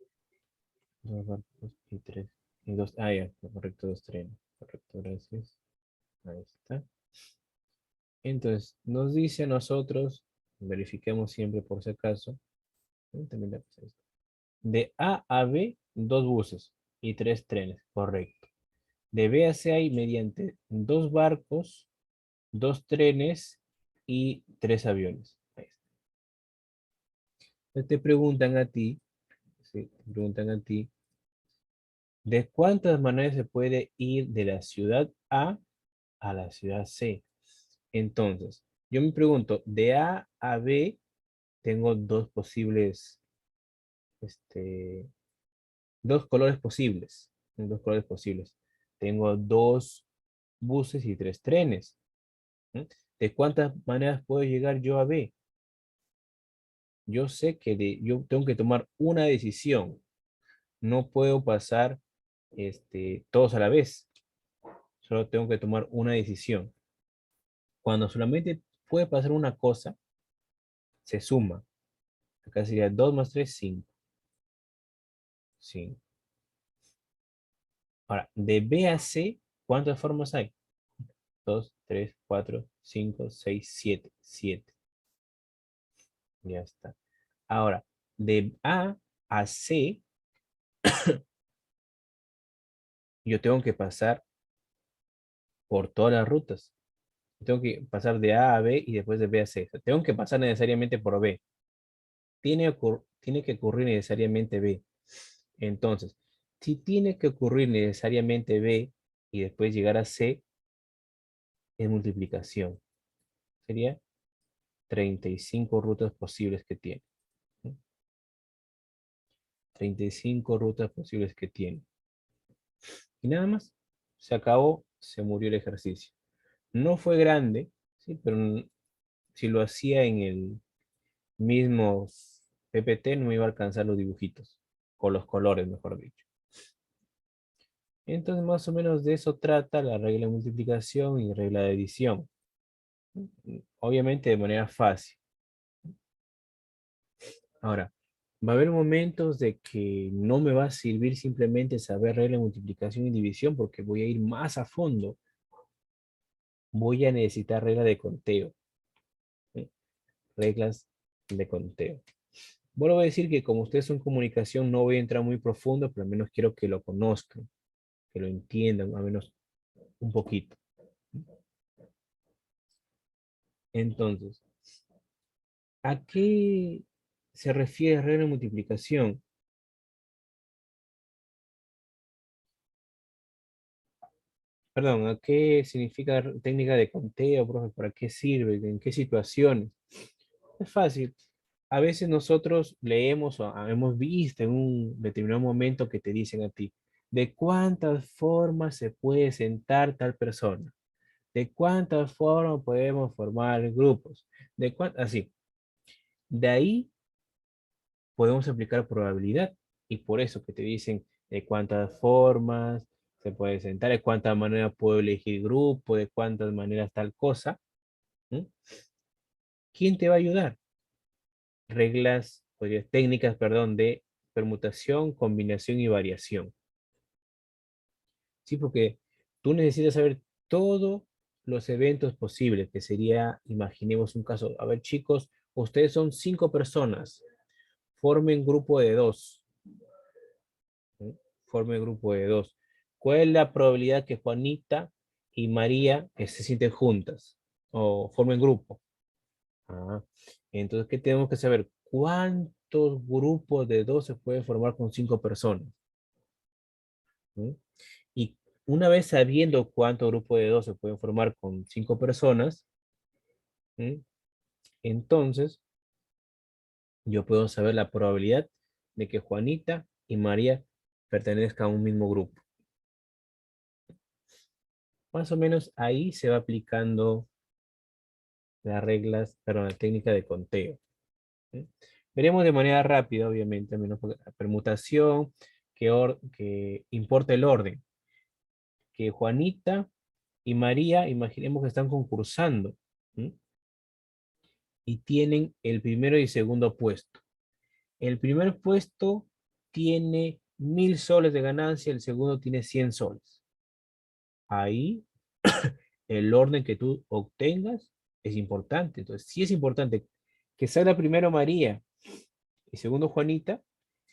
Dos barcos y tres. Y dos. Ah, ya, correcto, dos trenes. Correcto, gracias. Ahí está. Entonces, nos dice a nosotros, verifiquemos siempre por si acaso. También le puse esto. De A a B, dos buses y tres trenes. Correcto. De B a C hay mediante dos barcos, dos trenes y tres aviones. Ahí está. Entonces te preguntan a ti, ¿sí?, te preguntan a ti, ¿de cuántas maneras se puede ir de la ciudad a la ciudad C? Entonces, yo me pregunto, de A a B tengo dos posibles, dos colores posibles. Dos colores posibles. Tengo dos buses y tres trenes. ¿De cuántas maneras puedo llegar yo a B? Yo sé que yo tengo que tomar una decisión. No puedo pasar todos a la vez. Solo tengo que tomar una decisión. Cuando solamente puede pasar una cosa, se suma. Acá sería 2 más 3, 5. 5. Ahora, de B a C, ¿cuántas formas hay? 2, 3, 4, 5, 6, 7. 7. Ya está. Ahora, de A a C, yo tengo que pasar por todas las rutas. Tengo que pasar de A a B y después de B a C. O sea, tengo que pasar necesariamente por B. Tiene que ocurrir necesariamente B. Entonces, si tiene que ocurrir necesariamente B y después llegar a C, es multiplicación. Sería 35 rutas posibles que tiene. 35 rutas posibles que tiene. Y nada más. Se acabó, se murió el ejercicio. No fue grande, ¿sí? Pero si lo hacía en el mismo PPT no me iba a alcanzar los dibujitos. O los colores, mejor dicho. Entonces, más o menos de eso trata la regla de multiplicación y regla de adición. Obviamente de manera fácil. Ahora, va a haber momentos de que no me va a servir simplemente saber regla de multiplicación y división porque voy a ir más a fondo. Voy a necesitar reglas de conteo. ¿Sí? Reglas de conteo. Vuelvo a decir que como ustedes son comunicación no voy a entrar muy profundo, pero al menos quiero que lo conozcan, que lo entiendan, al menos un poquito. Entonces, ¿a qué se refiere regla de multiplicación? Perdón, ¿a qué significa técnica de conteo, profe? ¿Para qué sirve? ¿En qué situaciones? Es fácil. A veces nosotros leemos o hemos visto en un determinado momento que te dicen a ti, ¿de cuántas formas se puede sentar tal persona? ¿De cuántas formas podemos formar grupos? ¿De cuántas? Así. De ahí podemos aplicar probabilidad y por eso que te dicen de cuántas formas se puede sentar, de cuántas maneras puedo elegir grupo, de cuántas maneras tal cosa. ¿Mm? ¿Quién te va a ayudar? Reglas, técnicas, perdón, de permutación, combinación y variación. Sí, porque tú necesitas saber todos los eventos posibles, que sería, imaginemos un caso, a ver chicos, ustedes son 5 personas, formen grupo de 2. ¿Sí? Formen grupo de 2. ¿Cuál es la probabilidad que Juanita y María se sienten juntas o formen grupo? Ah, entonces, ¿qué tenemos que saber? ¿Cuántos grupos de 2 se pueden formar con 5 personas? ¿Mm? Y una vez sabiendo cuántos grupos de 2 se pueden formar con 5 personas, ¿mm? Entonces yo puedo saber la probabilidad de que Juanita y María pertenezcan a un mismo grupo. Más o menos ahí se va aplicando las reglas, perdón, la técnica de conteo. ¿Sí? Veremos de manera rápida, obviamente, menos la permutación, que importa el orden. Que Juanita y María, imaginemos que están concursando, ¿sí? Y tienen el primero y segundo puesto. El primer puesto tiene 1000 soles de ganancia, el segundo tiene 100 soles. Ahí el orden que tú obtengas es importante. Entonces, si es importante que salga primero María y segundo Juanita,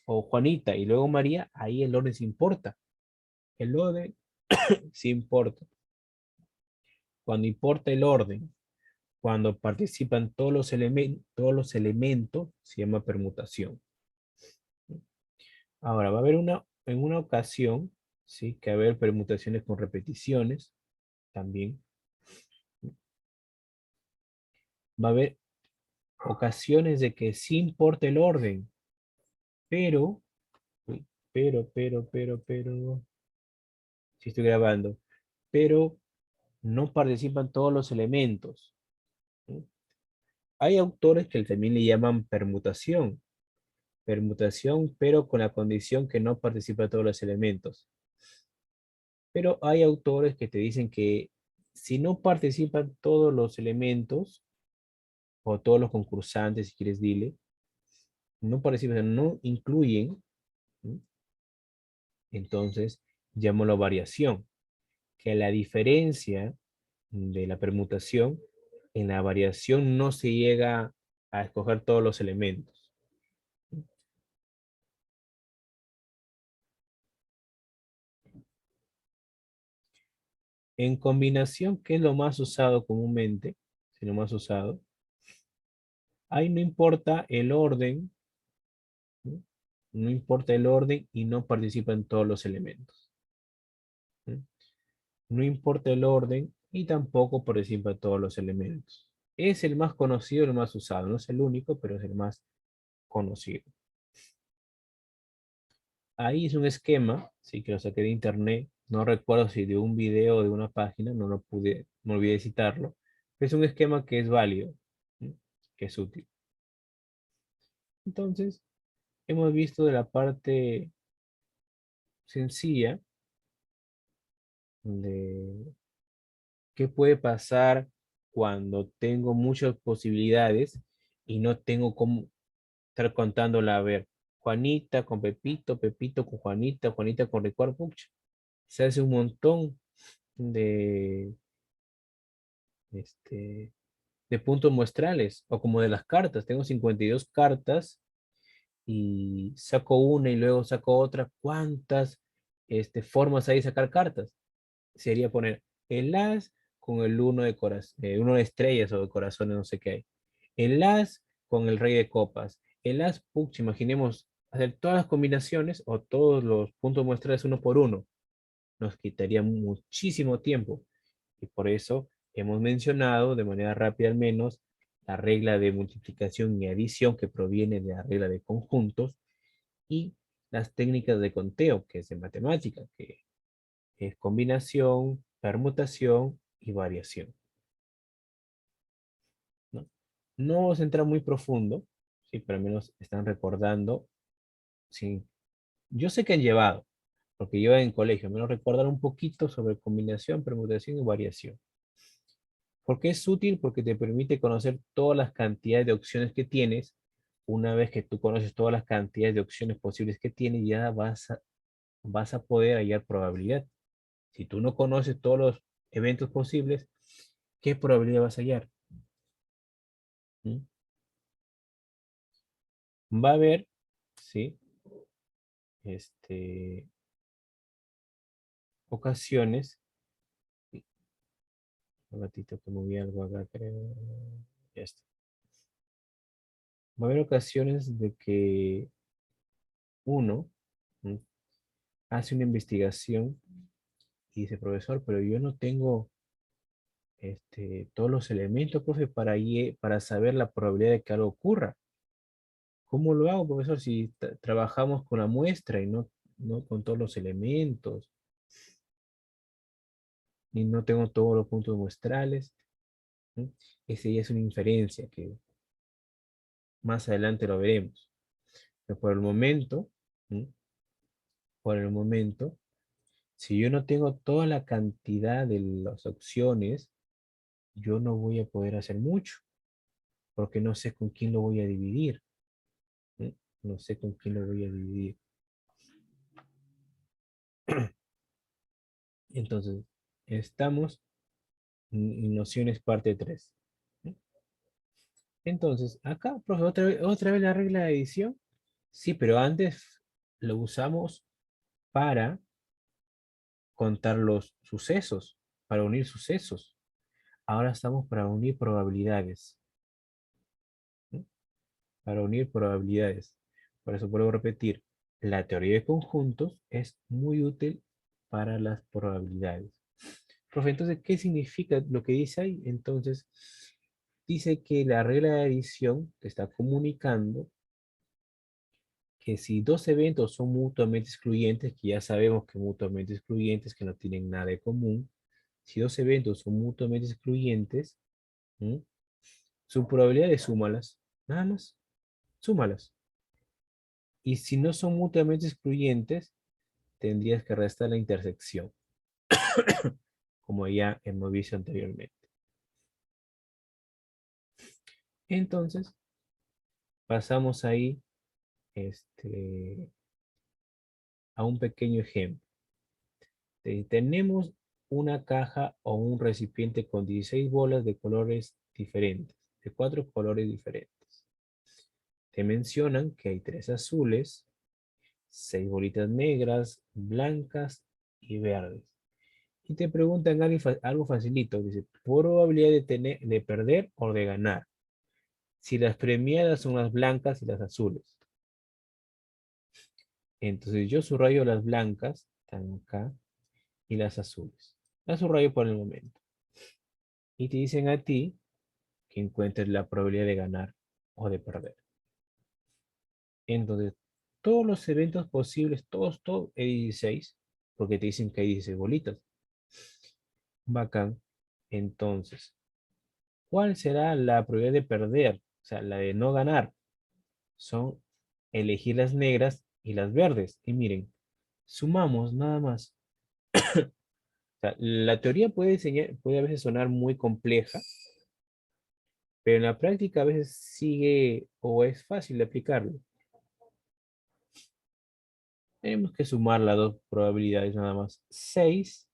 o Juanita y luego María, ahí el orden sí importa. El orden sí importa. Cuando importa el orden, cuando participan todos los elementos, se llama permutación. Ahora, va a haber en una ocasión, ¿sí? Que va a haber permutaciones con repeticiones también. Va a haber ocasiones de que sí importa el orden, pero, uy, pero, si estoy grabando, pero no participan todos los elementos. ¿Sí? Hay autores que también le llaman permutación, pero con la condición que no participa todos los elementos. Pero hay autores que te dicen que si no participan todos los elementos, o todos los concursantes, si quieres dile, no participan, no incluyen, ¿sí? Entonces llámalo variación, que la diferencia de la permutación, en la variación no se llega a escoger todos los elementos. En combinación, ¿qué es lo más usado comúnmente? Si lo más usado. Ahí no importa el orden, ¿sí? No importa el orden y no participan todos los elementos. ¿Sí? No importa el orden y tampoco participan todos los elementos. Es el más conocido, el más usado. No es el único, pero es el más conocido. Ahí es un esquema, sí que lo saqué de internet. No recuerdo si de un video o de una página, no lo pude, me olvidé citarlo. Es un esquema que es válido, ¿sí? Que es útil. Entonces, hemos visto de la parte sencilla de qué puede pasar cuando tengo muchas posibilidades y no tengo cómo estar contándola. A ver, Juanita con Pepito, Pepito con Juanita, Juanita con Ricardo. Pucha, se hace un montón de, este, de puntos muestrales, o como de las cartas. Tengo 52 cartas y saco una y luego saco otra. ¿Cuántas formas hay de sacar cartas? Sería poner el as con el uno de uno de estrellas o de corazones, no sé qué hay. El as con el rey de copas. El as, puch, imaginemos hacer todas las combinaciones o todos los puntos muestrales uno por uno. Nos quitaría muchísimo tiempo. Y por eso hemos mencionado, de manera rápida al menos, la regla de multiplicación y adición que proviene de la regla de conjuntos y las técnicas de conteo, que es de matemática, que es combinación, permutación y variación. ¿No? No vamos a entrar muy profundo, ¿sí? Pero al menos están recordando. Sí. Yo sé que han llevado, porque llevan en colegio, menos recordar un poquito sobre combinación, permutación y variación. ¿Por qué es útil? Porque te permite conocer todas las cantidades de opciones que tienes. Una vez que tú conoces todas las cantidades de opciones posibles que tienes, ya vas a poder hallar probabilidad. Si tú no conoces todos los eventos posibles, ¿qué probabilidad vas a hallar? ¿Mm? Va a haber, ¿sí? Ocasiones. Un ratito que moví algo acá, creo. Ya está. Va a haber ocasiones de que uno, ¿mm?, hace una investigación y dice, profesor, pero yo no tengo todos los elementos, profe, para saber la probabilidad de que algo ocurra. ¿Cómo lo hago, profesor, si trabajamos con la muestra y no con todos los elementos y no tengo todos los puntos muestrales? ¿Mm? Esa ya es una inferencia que más adelante lo veremos. Pero por el momento, ¿mm?, por el momento, si yo no tengo toda la cantidad de las opciones, yo no voy a poder hacer mucho, porque no sé con quién lo voy a dividir. ¿Mm? No sé con quién lo voy a dividir. Entonces, estamos en nociones parte 3. Entonces, acá, profe, otra vez la regla de edición. Sí, pero antes lo usamos para contar los sucesos, para unir sucesos. Ahora estamos para unir probabilidades. ¿Sí? Para unir probabilidades. Por eso vuelvo a repetir, la teoría de conjuntos es muy útil para las probabilidades. Profe, entonces, ¿qué significa lo que dice ahí? Entonces, dice que la regla de adición te está comunicando que si dos eventos son mutuamente excluyentes, que ya sabemos que mutuamente excluyentes, que no tienen nada de común, si dos eventos son mutuamente excluyentes, ¿m?, su probabilidad de súmalas, nada más, súmalas. Y si no son mutuamente excluyentes, tendrías que restar la intersección, como ya hemos visto anteriormente. Entonces, pasamos ahí a un pequeño ejemplo. Tenemos una caja o un recipiente con 16 bolas de colores diferentes, de 4 colores diferentes. Te mencionan que hay 3 azules, 6 bolitas negras, blancas y verdes. Y te preguntan algo facilito. Dice, probabilidad de perder o de ganar. Si las premiadas son las blancas y las azules. Entonces yo subrayo las blancas, están acá, y las azules. Las subrayo por el momento. Y te dicen a ti que encuentres la probabilidad de ganar o de perder. Entonces, todos los eventos posibles, todos, hay 16, porque te dicen que hay 16 bolitas. Bacán. Entonces, ¿cuál será la probabilidad de perder? O sea, la de no ganar. Son elegir las negras y las verdes. Y miren, sumamos nada más. O sea, la teoría puede a veces sonar muy compleja, pero en la práctica a veces sigue o es fácil de aplicarlo. Tenemos que sumar las dos probabilidades nada más. 6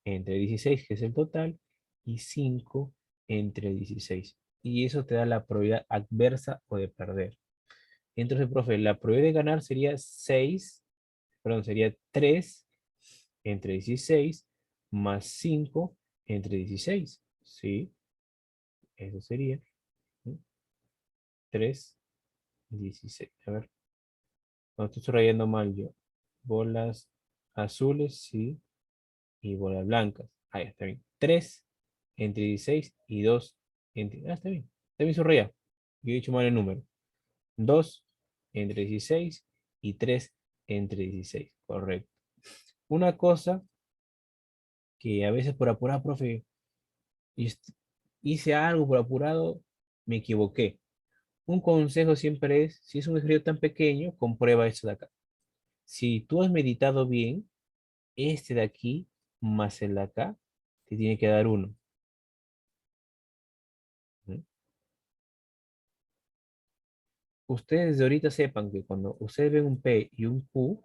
entre 16, que es el total, y 5 entre 16. Y eso te da la probabilidad adversa o de perder. Entonces, profe, la probabilidad de ganar sería 6, perdón, sería 3 entre 16 más 5 entre 16. ¿Sí? Eso sería, ¿no?, 3, 16. A ver, no estoy subrayando mal yo. Bolas azules, sí, y bolas blancas. Ahí está bien. 3 entre 16 y 2 entre... Ah, está bien. También sonría. Yo he dicho mal el número. 2 entre 16 y 3 entre 16. Correcto. Una cosa que a veces por apurar, profe, hice algo por apurado, me equivoqué. Un consejo siempre es, si es un ejercicio tan pequeño, comprueba esto de acá. Si tú has meditado bien, este de aquí más el de acá, te tiene que dar 1. Ustedes de ahorita sepan que cuando ustedes ven un P y un Q,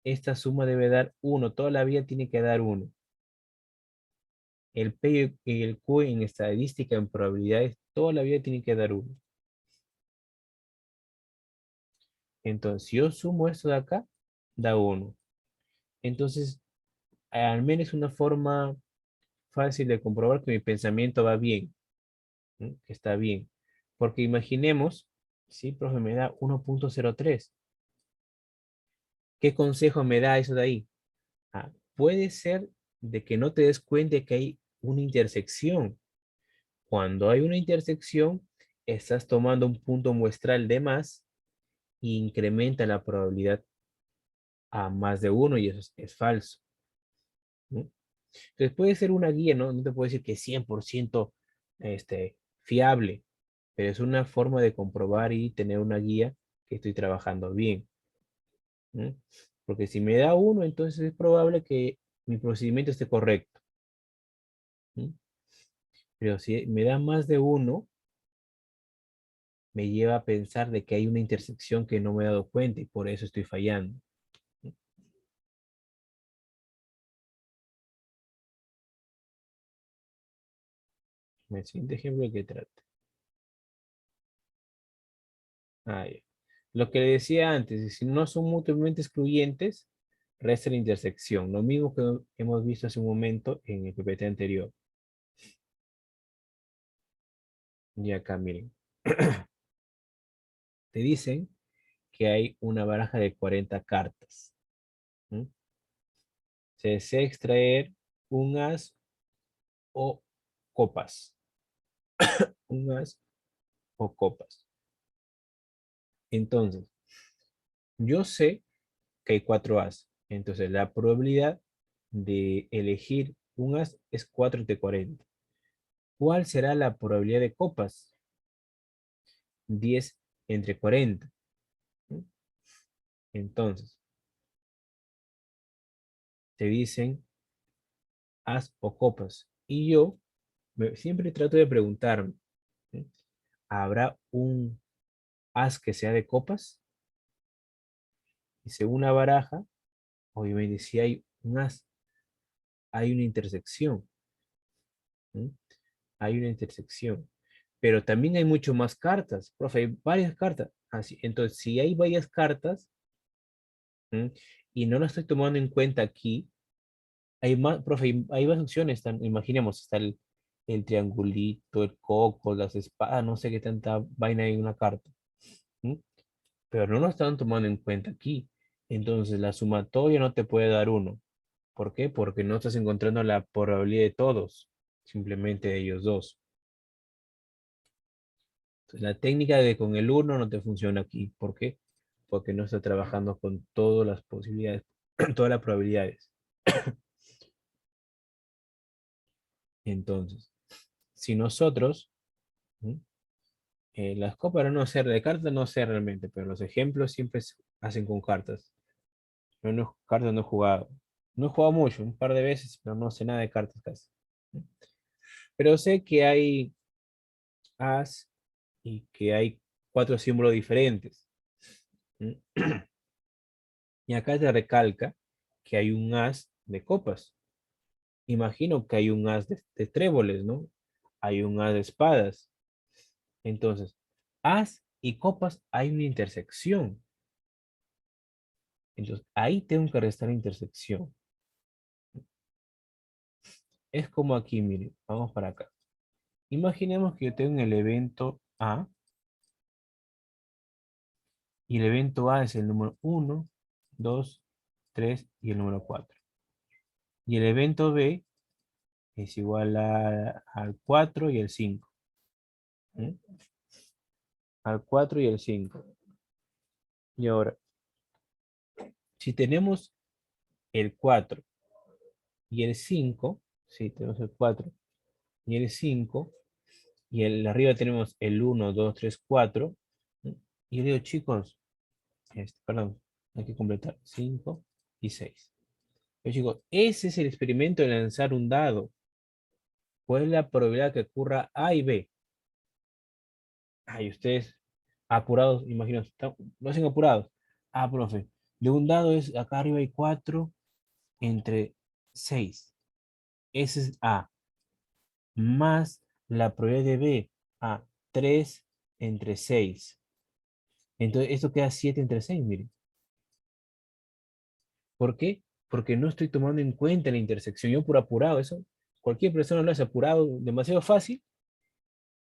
esta suma debe dar 1. Toda la vida tiene que dar 1. El P y el Q en estadística, en probabilidades, toda la vida tiene que dar 1. Entonces, si yo sumo esto de acá, da 1. Entonces, al menos una forma fácil de comprobar que mi pensamiento va bien, ¿no? Que está bien. Porque imaginemos, sí, profe, me da 1.03. ¿Qué consejo me da eso de ahí? Puede ser de que no te des cuenta que hay una intersección. Cuando hay una intersección, estás tomando un punto muestral de más e incrementa la probabilidad a más de 1 y eso es falso, ¿no? Entonces puede ser una guía, ¿no? No te puedo decir que es 100% fiable, pero es una forma de comprobar y tener una guía que estoy trabajando bien, ¿no? Porque si me da 1, entonces es probable que mi procedimiento esté correcto, ¿no? Pero si me da más de 1, me lleva a pensar de que hay una intersección que no me he dado cuenta y por eso estoy fallando. El siguiente ejemplo que trata. Ya. Lo que le decía antes, si no son mutuamente excluyentes, resta la intersección. Lo mismo que hemos visto hace un momento en el PPT anterior. Y acá miren. Te dicen que hay una baraja de 40 cartas. ¿Mm? Se desea extraer un as o copas. Un as o copas. Entonces, yo sé que hay 4 as. Entonces, la probabilidad de elegir un as es 4 entre 40. ¿Cuál será la probabilidad de copas? 10 entre 40. ¿No? Entonces, te dicen as o copas. Y yo siempre trato de preguntarme, ¿sí? ¿Habrá un as que sea de copas? Y según la baraja, obviamente si hay un as, hay una intersección. ¿Sí? Hay una intersección. Pero también hay mucho más cartas. Profe, hay varias cartas. Así, entonces, si hay varias cartas, ¿sí? Y no las estoy tomando en cuenta aquí, hay más, profe, hay más opciones. Imaginemos, está el triangulito, el coco, las espadas, no sé qué tanta vaina hay en una carta. ¿Sí? Pero no lo están tomando en cuenta aquí. Entonces, la sumatoria no te puede dar 1. ¿Por qué? Porque no estás encontrando la probabilidad de todos, simplemente de ellos dos. Entonces, la técnica de con el 1 no te funciona aquí. ¿Por qué? Porque no está trabajando con todas las posibilidades, todas las probabilidades. Entonces, si nosotros, ¿sí? Las copas no sé, de cartas no sé realmente, pero los ejemplos siempre se hacen con cartas. Yo no, cartas no he jugado. No he jugado mucho, un par de veces, pero no sé nada de cartas casi. Pero sé que hay as y que hay 4 símbolos diferentes. Y acá te recalca que hay un as de copas. Imagino que hay un as de tréboles, ¿no? Hay un as de espadas. Entonces, as y copas hay una intersección. Entonces, ahí tengo que restar la intersección. Es como aquí, miren, vamos para acá. Imaginemos que yo tengo el evento A y el evento A es el número 1, 2, 3 y el número 4. Y el evento B es igual al 4 y el 5. ¿Mm? Al 4 y el 5. Y ahora, si tenemos el 4 y el 5, sí, tenemos el 4 y el 5, y el arriba tenemos el 1, 2, 3, 4. ¿Mm? Y yo digo, chicos, perdón, hay que completar 5 y 6. Yo digo, ese es el experimento de lanzar un dado. ¿Cuál es la probabilidad que ocurra A y B? Ay, ustedes apurados, imagino, lo hacen apurados. Ah, profe, de un dado es, acá arriba hay 4 entre 6. Ese es A. Más la probabilidad de B, A, 3 entre 6. Entonces, esto queda 7 entre 6, miren. ¿Por qué? Porque no estoy tomando en cuenta la intersección. Yo por apurado, eso, cualquier persona lo hace apurado, demasiado fácil.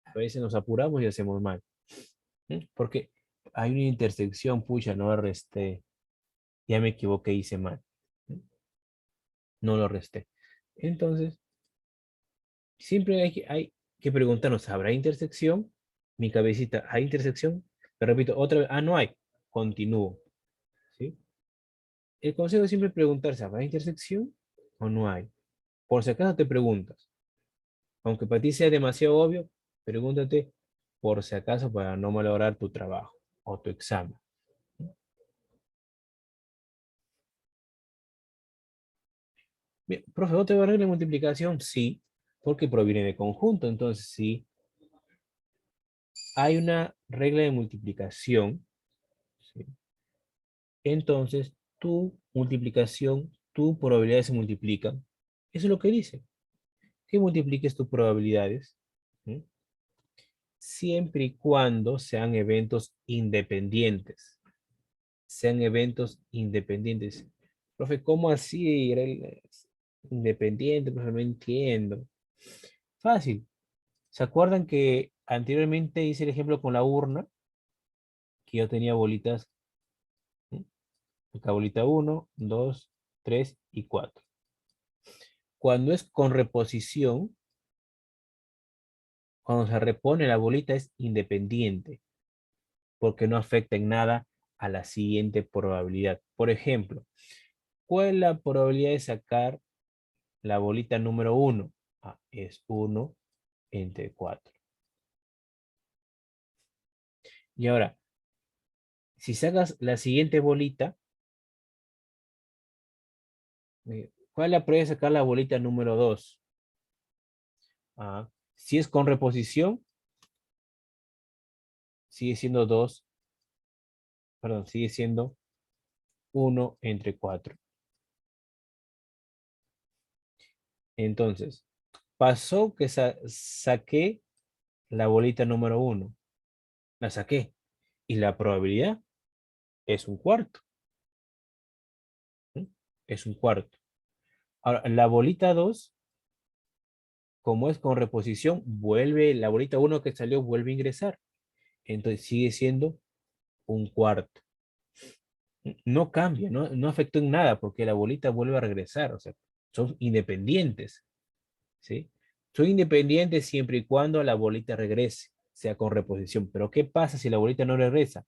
A veces nos apuramos y hacemos mal. Porque hay una intersección, pucha, no lo resté. Ya me equivoqué, hice mal. No lo resté. Entonces, siempre hay que preguntarnos, ¿habrá intersección? Mi cabecita, ¿hay intersección? Te repito, otra vez, no hay. Continúo. ¿Sí? El consejo es siempre preguntarse, ¿habrá intersección o no hay? Por si acaso te preguntas. Aunque para ti sea demasiado obvio, pregúntate por si acaso para no malograr tu trabajo o tu examen. Bien, profe, ¿otra regla de multiplicación? Sí, porque proviene de conjunto. Entonces, sí, hay una regla de multiplicación. ¿Sí? Entonces, tu multiplicación, tu probabilidades se multiplican. Eso es lo que dice. Que multipliques tus probabilidades. ¿Sí? Siempre y cuando sean eventos independientes. Sean eventos independientes. Profe, ¿cómo así? Independiente, profe, no entiendo. Fácil. ¿Se acuerdan que anteriormente hice el ejemplo con la urna? Que yo tenía bolitas. ¿Sí? Acá bolita 1, 2, 3 y 4. Cuando es con reposición, cuando se repone la bolita es independiente, porque no afecta en nada a la siguiente probabilidad. Por ejemplo, ¿cuál es la probabilidad de sacar la bolita número 1? Es 1 entre 4. Y ahora, si sacas la siguiente bolita, ¿cuál es la probabilidad de sacar la bolita número 2? Si es con reposición, sigue siendo 2, perdón, sigue siendo 1 entre 4. Entonces, pasó que saqué la bolita número 1. La saqué. Y la probabilidad es un cuarto. ¿Sí? Es un cuarto. Ahora, la bolita 2, como es con reposición, vuelve, la bolita 1 que salió vuelve a ingresar. Entonces sigue siendo un cuarto. No cambia, no afectó en nada porque la bolita vuelve a regresar. O sea, son independientes. ¿Sí? Son independientes siempre y cuando la bolita regrese, sea con reposición. Pero ¿qué pasa si la bolita no regresa?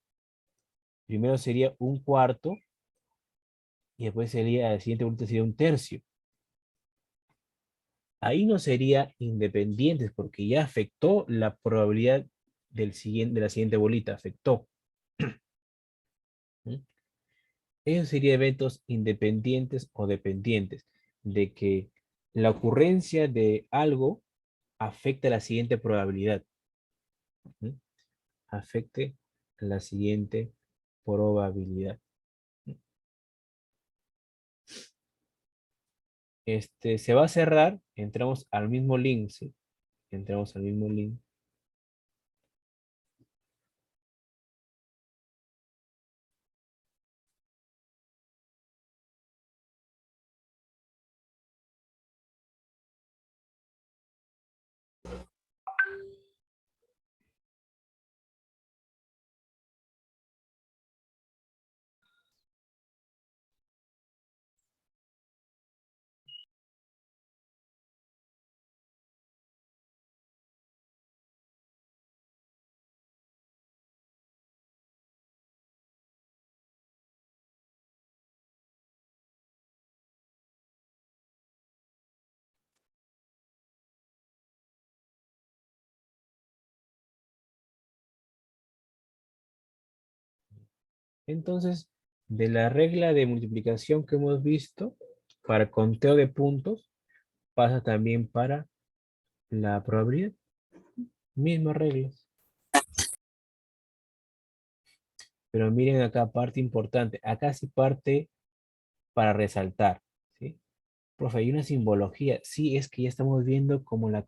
Primero sería un cuarto y después sería, la siguiente bolita sería un tercio. Ahí no sería independientes porque ya afectó la probabilidad de la siguiente bolita, afectó. ¿Mm? Eso sería eventos independientes o dependientes, de que la ocurrencia de algo afecta la siguiente probabilidad. ¿Mm? Afecte la siguiente probabilidad. Se va a cerrar, entramos al mismo link, ¿sí? Entramos al mismo link. Entonces, de la regla de multiplicación que hemos visto, para conteo de puntos, pasa también para la probabilidad. Mismas reglas. Pero miren acá, parte importante. Acá sí parte para resaltar, ¿sí? Profe, hay una simbología. Sí, es que ya estamos viendo como la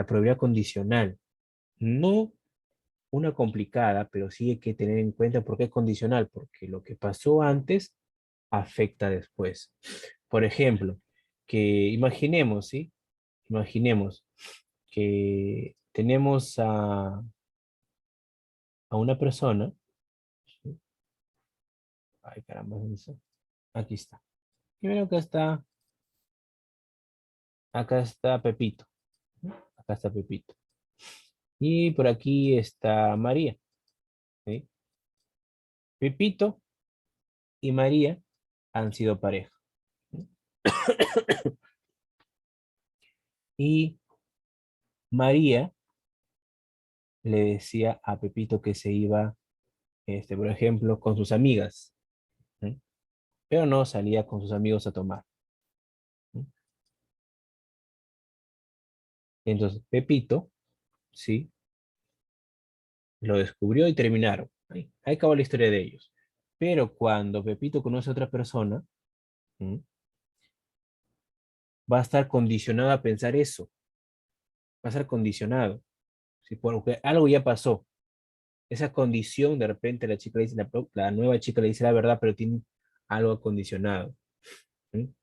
probabilidad condicional. No una complicada, pero sí hay que tener en cuenta por qué es condicional, porque lo que pasó antes afecta después. Por ejemplo, que imaginemos, ¿sí? Imaginemos que tenemos a una persona. ¿Sí? Ay, caramba, ¿dónde está? Aquí está. Primero acá está Pepito. ¿No? Acá está Pepito. Y por aquí está María. ¿Sí? Pepito y María han sido pareja. ¿Sí? Y María le decía a Pepito que se iba, por ejemplo, con sus amigas. ¿Sí? Pero no salía con sus amigos a tomar. ¿Sí? Entonces, Pepito, sí, lo descubrió y terminaron. Ahí acabó la historia de ellos. Pero cuando Pepito conoce a otra persona, ¿sí? Va a estar condicionado a pensar eso. Va a estar condicionado. ¿Sí? Porque algo ya pasó. Esa condición, de repente la chica le dice, la nueva chica le dice la verdad, pero tiene algo acondicionado. ¿Sí?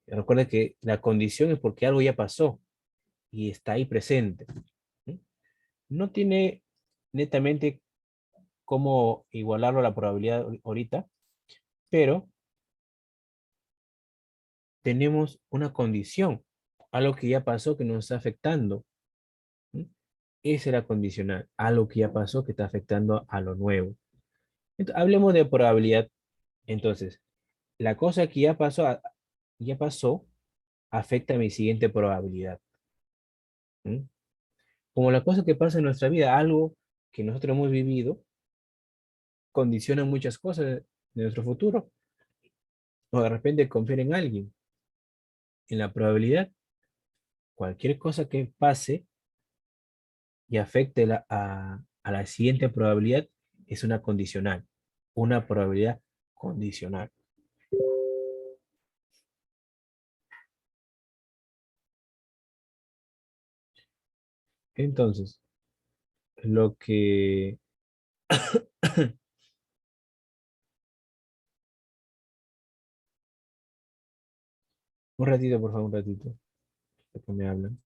Recuerda que la condición es porque algo ya pasó y está ahí presente. ¿Sí? No tiene netamente cómo igualarlo a la probabilidad ahorita, pero tenemos una condición, algo que ya pasó que nos está afectando. ¿Sí? Esa era condicional, algo que ya pasó que está afectando a lo nuevo. Entonces, hablemos de probabilidad. Entonces, la cosa que ya pasó, afecta a mi siguiente probabilidad. ¿Sí? Como la cosa que pasa en nuestra vida, algo que nosotros hemos vivido, condiciona muchas cosas de nuestro futuro. O de repente confiar en alguien. En la probabilidad, cualquier cosa que pase y afecte a la siguiente probabilidad es una condicional. Una probabilidad condicional. Entonces, lo que... Un ratito, por favor, un ratito. Que me hablan.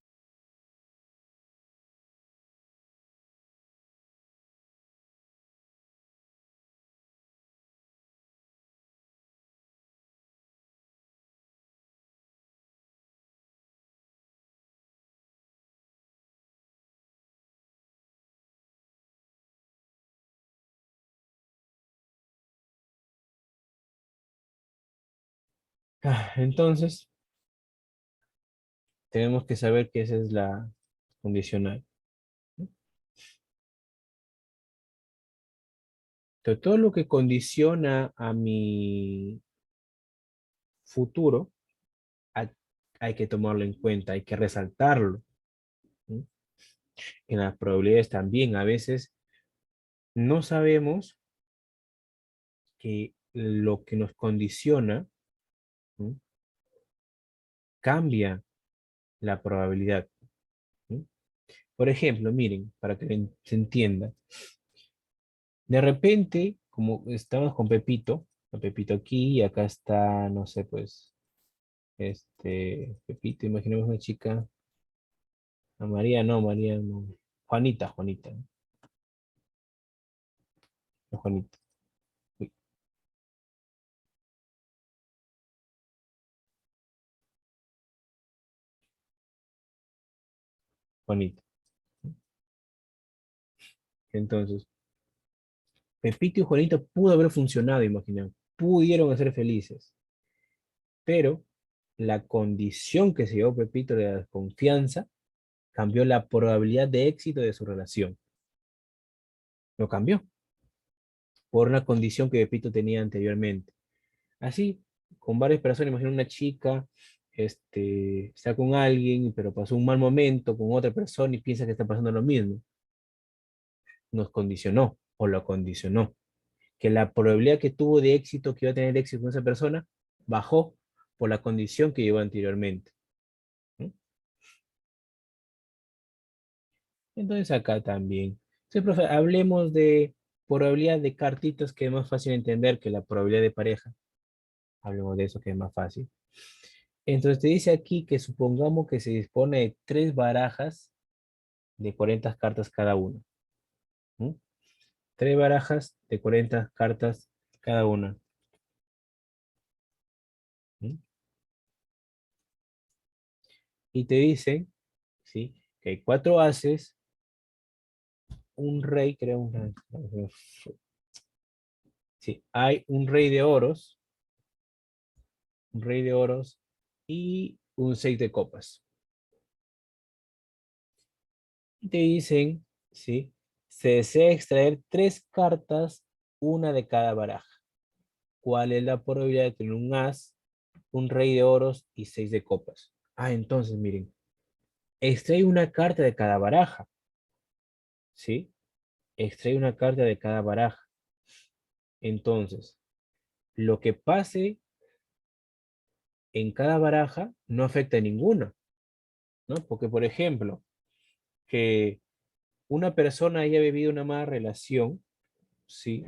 Entonces, tenemos que saber que esa es la condicional. Entonces, todo lo que condiciona a mi futuro, hay, hay que tomarlo en cuenta, hay que resaltarlo. ¿Sí? En las probabilidades también, a veces no sabemos que lo que nos condiciona, ¿sí? Cambia la probabilidad. ¿Sí? Por ejemplo, miren, para que se entienda, de repente, como estamos con Pepito aquí, y acá está, no sé, pues, Pepito, imaginemos una chica, a María no, Juanita, ¿no? No, Juanita, uy, Juanita. Entonces, Pepito y Juanita pudo haber funcionado, imaginemos, pudieron ser felices, pero la condición que se llevó Pepito de la desconfianza cambió la probabilidad de éxito de su relación. Lo cambió. por una condición que Pepito tenía anteriormente. Así, con varias personas, imagina una chica, está con alguien, pero pasó un mal momento con otra persona y piensa que está pasando lo mismo. Nos condicionó o lo condicionó. Que la probabilidad que tuvo de éxito, que iba a tener éxito con esa persona, bajó por la condición que llevó anteriormente. ¿Mm? Entonces acá también. Entonces, profe, hablemos de probabilidad de cartitas, que es más fácil entender que la probabilidad de pareja. Hablemos de eso, que es más fácil. Entonces te dice aquí que supongamos que se dispone de 3 barajas de 40 cartas cada una. ¿Mm? 3 barajas de 40 cartas cada una. ¿Mm? Y te dicen, ¿sí?, que hay 4 ases, un rey, creo, sí, hay un rey de oros y un 6 de copas. Y te dicen, ¿sí?, se desea extraer 3 cartas, una de cada baraja. ¿Cuál es la probabilidad de tener un as, un rey de oros y 6 de copas? Ah, entonces, miren, extrae una carta de cada baraja, ¿sí? Extrae una carta de cada baraja. Entonces, lo que pase en cada baraja no afecta a ninguna, ¿no? Porque, por ejemplo, que una persona haya vivido una mala relación, ¿sí?,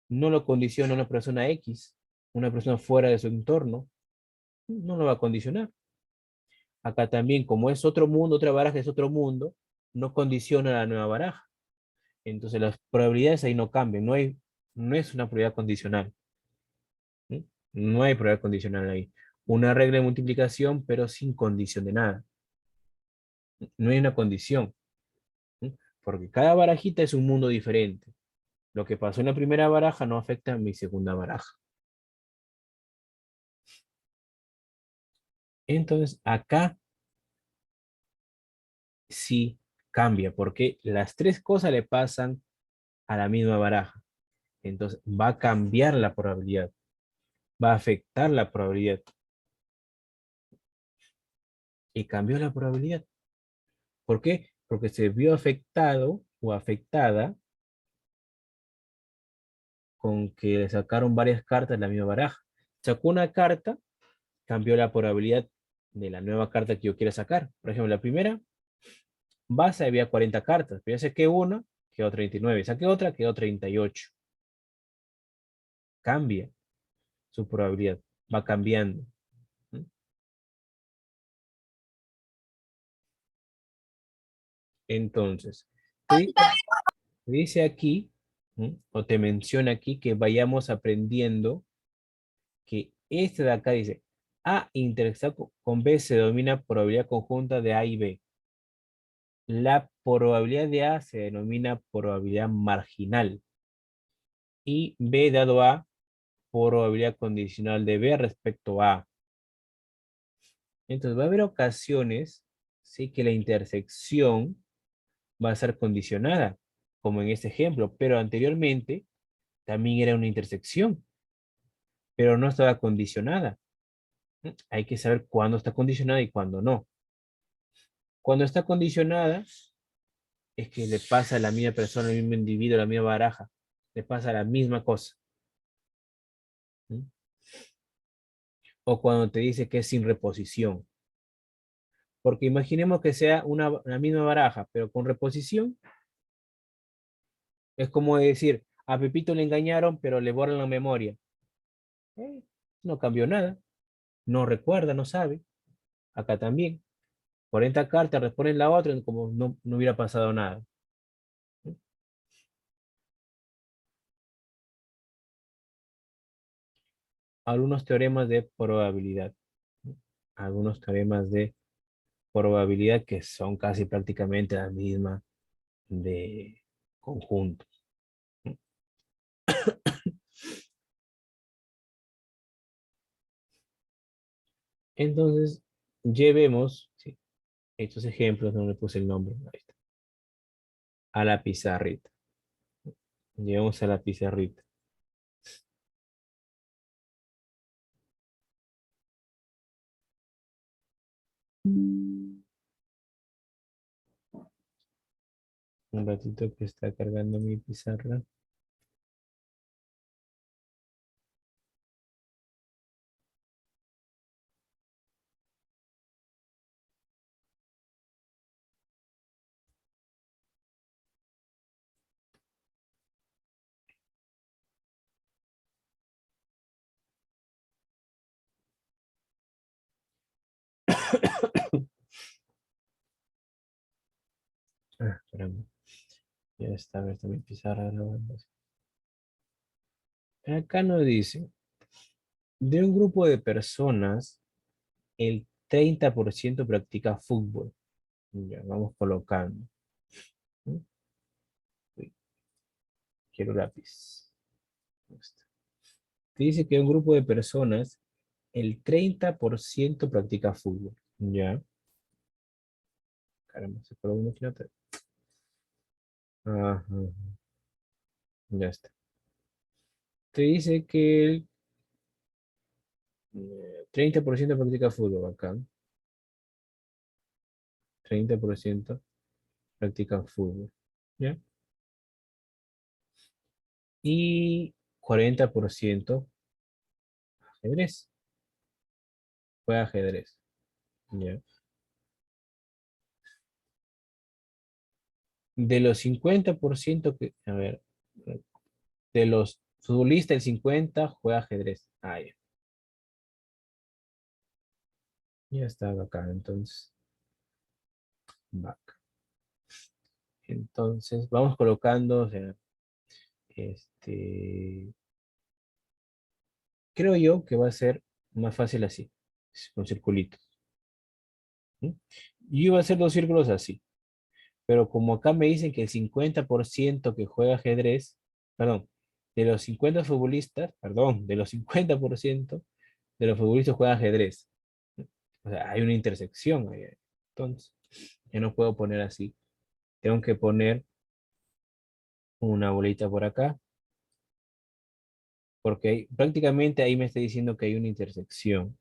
no lo condiciona una persona X, una persona fuera de su entorno, no lo va a condicionar. Acá también, como es otro mundo, otra baraja es otro mundo, no condiciona la nueva baraja. Entonces las probabilidades ahí no cambian, no es una probabilidad condicional. ¿Sí? No hay probabilidad condicional ahí. Una regla de multiplicación, pero sin condición de nada. No hay una condición. ¿Sí? Porque cada barajita es un mundo diferente. Lo que pasó en la primera baraja no afecta a mi segunda baraja. Entonces acá sí cambia, porque las 3 cosas le pasan a la misma baraja. Entonces va a cambiar la probabilidad, va a afectar la probabilidad. Y cambió la probabilidad. ¿Por qué? Porque se vio afectado o afectada con que le sacaron varias cartas de la misma baraja. Sacó una carta, cambió la probabilidad de la nueva carta que yo quiera sacar. Por ejemplo, la primera base había 40 cartas, pero ya saqué una, quedó 39. Saqué otra, quedó 38. Cambia su probabilidad, va cambiando. ¿Mm? Entonces, te dice aquí, o te menciona aquí, que vayamos aprendiendo que este de acá dice, A intersectado con B se denomina probabilidad conjunta de A y B. La probabilidad de A se denomina probabilidad marginal. Y B dado A, probabilidad condicional de B respecto a A. Entonces va a haber ocasiones, sí, que la intersección va a ser condicionada, como en este ejemplo, pero anteriormente también era una intersección, pero no estaba condicionada. Hay que saber cuándo está condicionada y cuándo no. Cuando está condicionada, es que le pasa a la misma persona, al mismo individuo, a la misma baraja. Le pasa la misma cosa. ¿Mm? O cuando te dice que es sin reposición. Porque imaginemos que sea la misma baraja, pero con reposición. Es como decir, a Pepito le engañaron, pero le borran la memoria. No cambió nada. No recuerda, no sabe. Acá también. 40 cartas, responden la otra, como no hubiera pasado nada. Algunos teoremas de probabilidad. Algunos teoremas de probabilidad que son casi prácticamente la misma de conjunto. Entonces, llevemos, ¿sí?, estos ejemplos, no le puse el nombre, ahí está, a la pizarrita. Llevamos a la pizarrita. Un ratito que está cargando mi pizarra. Ah, caramba. Ya está, a ver, está mi pizarra grabando. Acá nos dice, de un grupo de personas, el 30% practica fútbol. Ya, vamos colocando. ¿Mm? Uy, quiero lápiz. Ahí está. Te dice que un grupo de personas, el 30% practica fútbol. Ya, caramba, se coló uno que otro. Ajá, ya está. Te dice que el 30% practica fútbol acá. 30% practican fútbol. ¿Ya? Y 40% ajedrez. Juega ajedrez. ¿Ya? De los 50% que, a ver, de los futbolistas, el 50 juega ajedrez. Ah, ya. Ya está acá, entonces. Back. Entonces, vamos colocando, o sea, este, creo yo que va a ser más fácil así, con circulitos. ¿Sí? Yo iba a hacer dos círculos así, pero como acá me dicen que el 50% que juega ajedrez, perdón, de los 50 futbolistas, perdón, de los 50% de los futbolistas juega ajedrez. O sea, hay una intersección ahí. Entonces, yo no puedo poner así. Tengo que poner una bolita por acá, porque prácticamente ahí me está diciendo que hay una intersección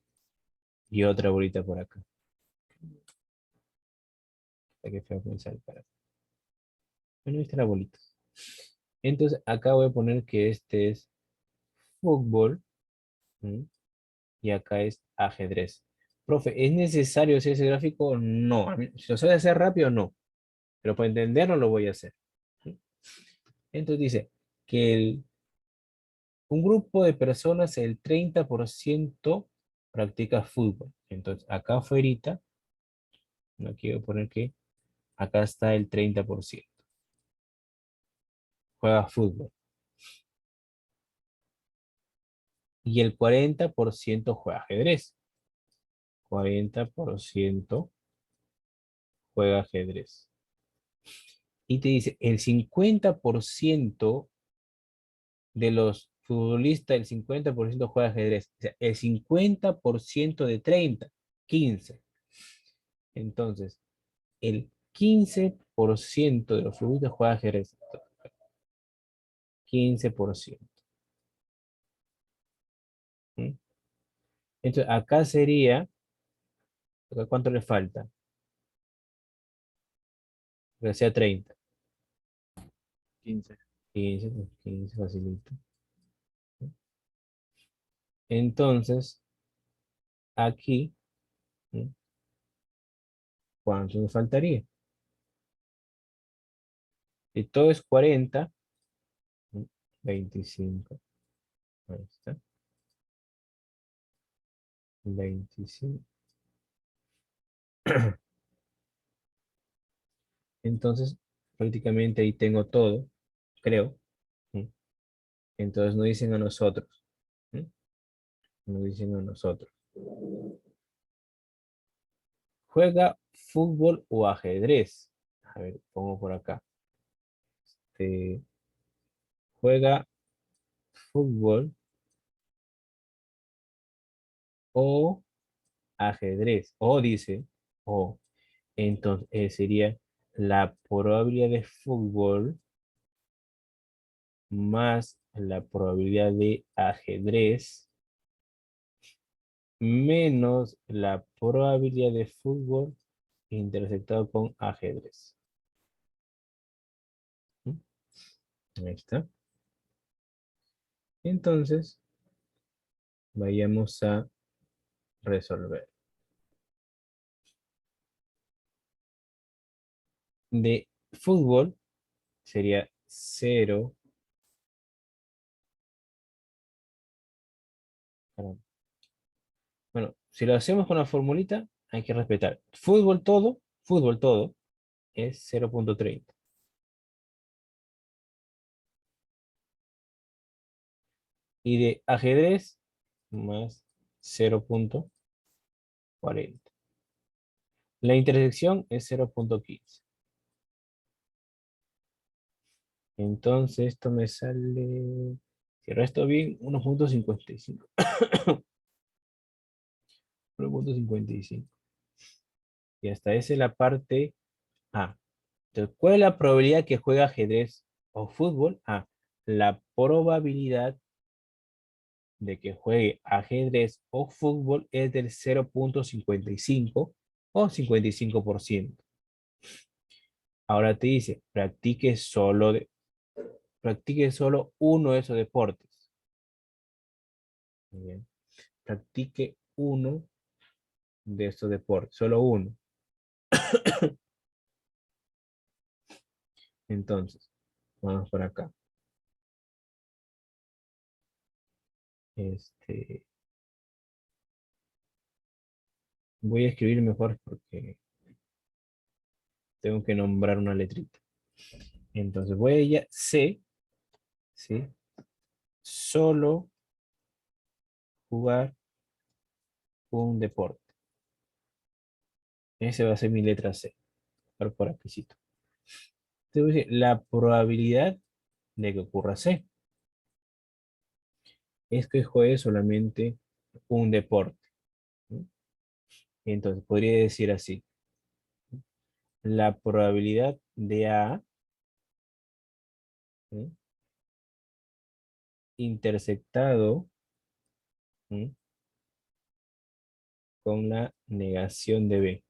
y otra bolita por acá. Hay que feo pensar para. Bueno, ahí está la bolita. Entonces, acá voy a poner que este es fútbol. ¿Mm? Y acá es ajedrez. Profe, ¿es necesario hacer ese gráfico? No. Si lo sabes hacer rápido, no. Pero para entenderlo lo voy a hacer. ¿Sí? Entonces dice que un grupo de personas, el 30% practica fútbol. Entonces, acá afuera, no quiero poner que acá está el 30%. Juega fútbol. Y el 40% juega ajedrez. 40% juega ajedrez. Y te dice, el 50% de los futbolistas, el 50% juega ajedrez. O sea, el 50% de 30, 15. Entonces, el 15% de los futbolistas juega ajedrez. 15%. ¿Mm? Entonces, acá sería, acá ¿cuánto le falta? Que sea 30. 15. 15, 15, facilito. Entonces, aquí, ¿mm? ¿Cuánto me faltaría? Si todo es 40, ¿mm? 25. Ahí está. 25. Entonces, prácticamente ahí tengo todo, creo. ¿Sí? Entonces nos dicen a nosotros. ¿Sí? Nos dicen a nosotros. ¿Juega fútbol o ajedrez? A ver, pongo por acá. ¿Juega fútbol o ajedrez? O dice, o. Entonces sería la probabilidad de fútbol más la probabilidad de ajedrez menos la probabilidad de fútbol intersectado con ajedrez. ¿Mm? Ahí está. Entonces, vayamos a resolver. De fútbol sería 0. Bueno, si lo hacemos con la formulita, hay que respetar. Fútbol todo es 0.30. Y de ajedrez más 0.40. La intersección es 0.15. Entonces esto me sale, si resto bien, 1.55. 1.55. Y hasta esa es la parte A. Entonces, ¿cuál es la probabilidad que juegue ajedrez o fútbol? A. La probabilidad de que juegue ajedrez o fútbol es del 0.55 o 55%. Ahora te dice, practique solo uno de esos deportes. Muy bien. Practique uno de estos deportes, solo uno. Entonces, vamos por acá. Voy a escribir mejor porque tengo que nombrar una letrita. Entonces voy a ella C, ¿sí? Solo jugar un deporte. Esa va a ser mi letra C. Por aquí. Te voy a decir, la probabilidad de que ocurra C es que juegue solamente un deporte. ¿Sí? Entonces podría decir así. La probabilidad de A, ¿sí? Intersectado, ¿sí? Con la negación de B.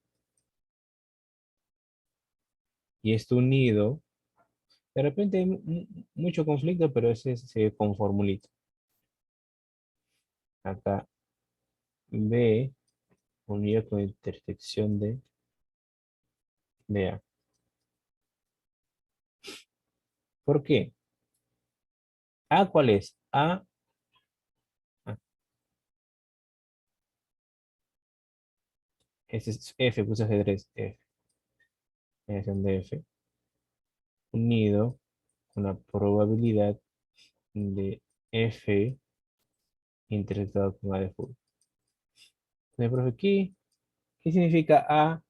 Y esto unido, de repente hay mucho conflicto, pero ese se ve con formulita. Acá B unido con intersección de A. ¿Por qué? ¿A cuál es? Ah, ese es F, puse ajedrez, F. Negación de F. Unido con la probabilidad de F intersectado con A de fútbol. Entonces, profe, ¿qué significa A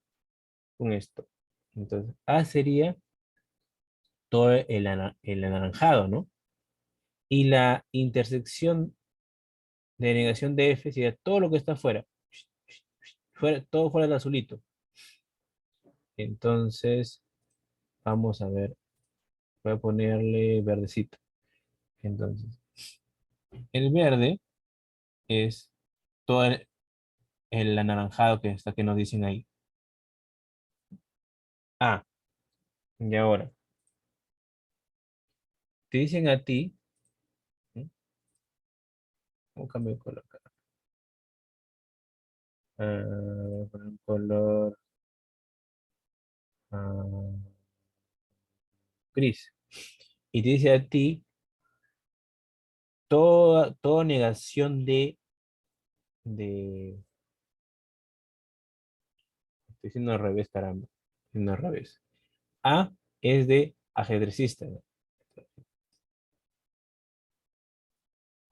con esto? Entonces, A sería todo el anaranjado, ¿no? Y la intersección de negación de F sería todo lo que está afuera. Todo fuera del azulito. Entonces, vamos a ver. Voy a ponerle verdecito. Entonces, el verde es todo el anaranjado que nos dicen ahí. Ah, y ahora, te dicen a ti, ¿sí? ¿Cómo cambio de color acá? Con un color ah, gris. Y te dice a ti, toda negación de, estoy diciendo al revés, caramba, estoy diciendo al revés. A es de ajedrecista, ¿no?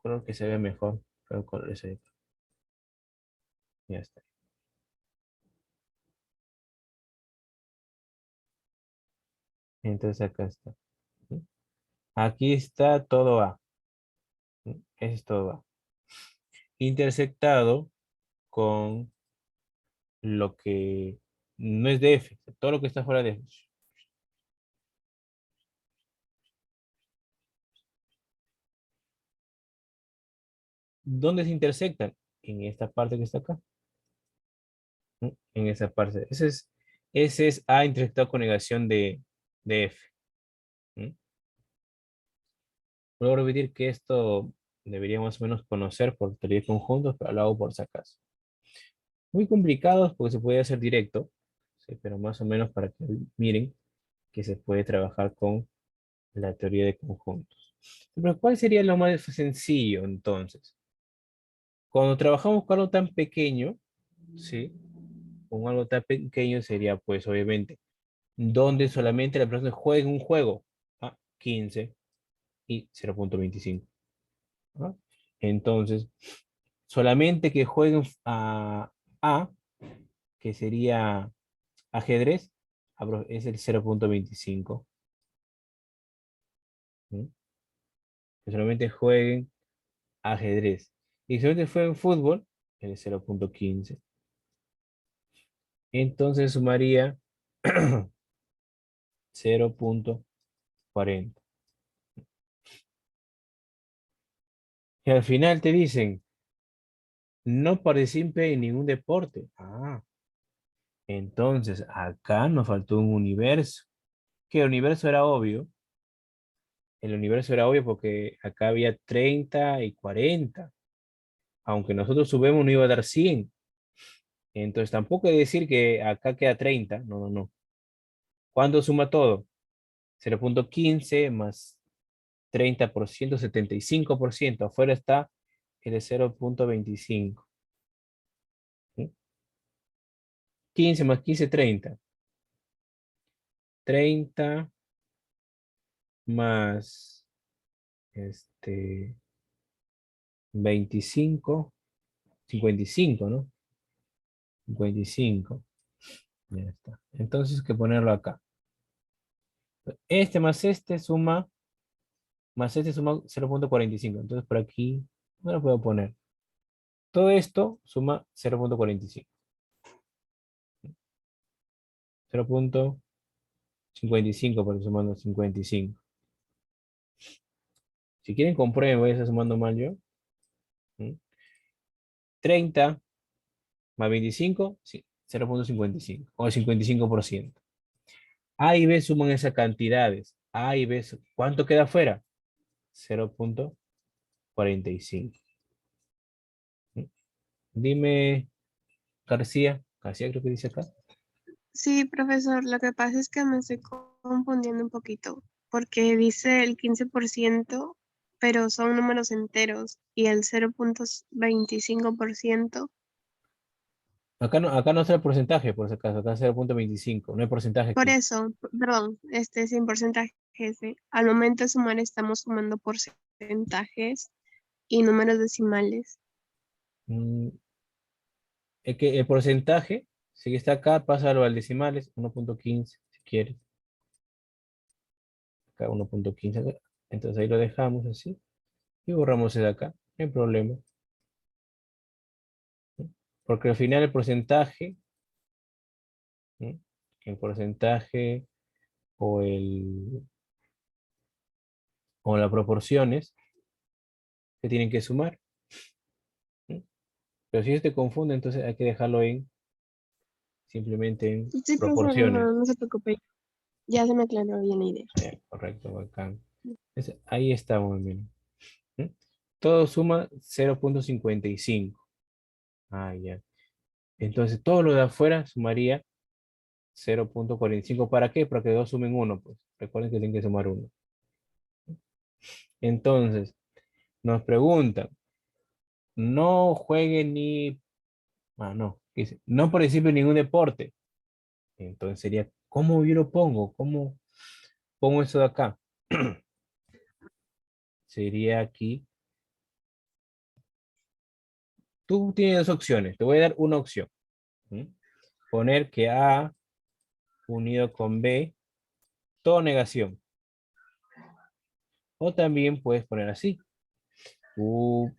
Creo que se ve mejor, pero color ese. Ya está. Entonces acá está. ¿Sí? Aquí está todo A. ¿Sí? Ese es todo A. Intersectado con lo que no es de F. Todo lo que está fuera de F. ¿Dónde se intersectan? En esta parte que está acá. En esa parte. Ese es A intersectado con negación de F. Puedo repetir que esto debería más o menos conocer por teoría de conjuntos, pero lo hago por si acaso. Muy complicados porque se puede hacer directo, ¿sí? Pero más o menos para que miren que se puede trabajar con la teoría de conjuntos. Pero ¿cuál sería lo más sencillo entonces? Cuando trabajamos con algo tan pequeño, ¿sí? Con algo tan pequeño sería pues obviamente donde solamente la persona juega un juego a 15 y 0.25. ¿No? Entonces, solamente que jueguen A, que sería ajedrez, es el 0.25. ¿Mm? Que solamente jueguen ajedrez. Y solamente jueguen fútbol, el 0.15. Entonces sumaría 0.40. Y al final te dicen, no participe en ningún deporte. Entonces acá nos faltó un universo. Que el universo era obvio. El universo era obvio porque acá había 30 y 40. Aunque nosotros subimos no iba a dar 100. Entonces tampoco es decir que acá queda 30. No, no, no. ¿Cuándo suma todo? 0.15 más 30%, 75%. Afuera está el de 0.25. ¿Sí? 15 más 15, 30. 30 más 25, 55, ¿no? 55. Ya está. Entonces hay que ponerlo acá. Este más este suma 0.45. Entonces por aquí no lo puedo poner. Todo esto suma 0.45. 0.55 porque sumando 55. Si quieren comprueben, voy a estar sumando mal yo. ¿Mm? 30 más 25, sí, 0.55 o 55%. A y B suman esas cantidades. A y B, ¿cuánto queda afuera? 0.45. ¿Mm? Dime, García creo que dice acá. Sí, profesor, lo que pasa es que me estoy confundiendo un poquito, porque dice el 15%, pero son números enteros, y el 0.25%. Acá no está el porcentaje, por si acaso, acá es 0.25, no hay porcentaje Por aquí. eso, perdón, sin porcentajes. Al momento de sumar estamos sumando porcentajes y números decimales. Mm, Es que el porcentaje, si está acá, pásalo al decimales, 1.15, si quieres. Acá 1.15, acá. Entonces ahí lo dejamos así y borramos el de acá, no hay problema. ¿Sí? Porque al final ¿sí? El porcentaje o o las proporciones se tienen que sumar. ¿Sí? Pero si se te confunde, entonces hay que dejarlo simplemente en Sí, profesor, proporciones. no se preocupe, ya se me aclaró bien la idea. Correcto, bacán. Ahí está muy bien. ¿Sí? Todo suma 0.55. Ya. Entonces todo lo de afuera sumaría 0.45. ¿Para qué? Para que dos sumen uno, pues. Recuerden que tienen que sumar uno. Entonces, nos preguntan, no jueguen ni... no. Dice, no participe en ningún deporte. Entonces sería, ¿cómo yo lo pongo? ¿Cómo pongo eso de acá? Sería aquí. Tú tienes dos opciones. Te voy a dar una opción. ¿Mm? Poner que A unido con B, todo negación. O también puedes poner así. Tú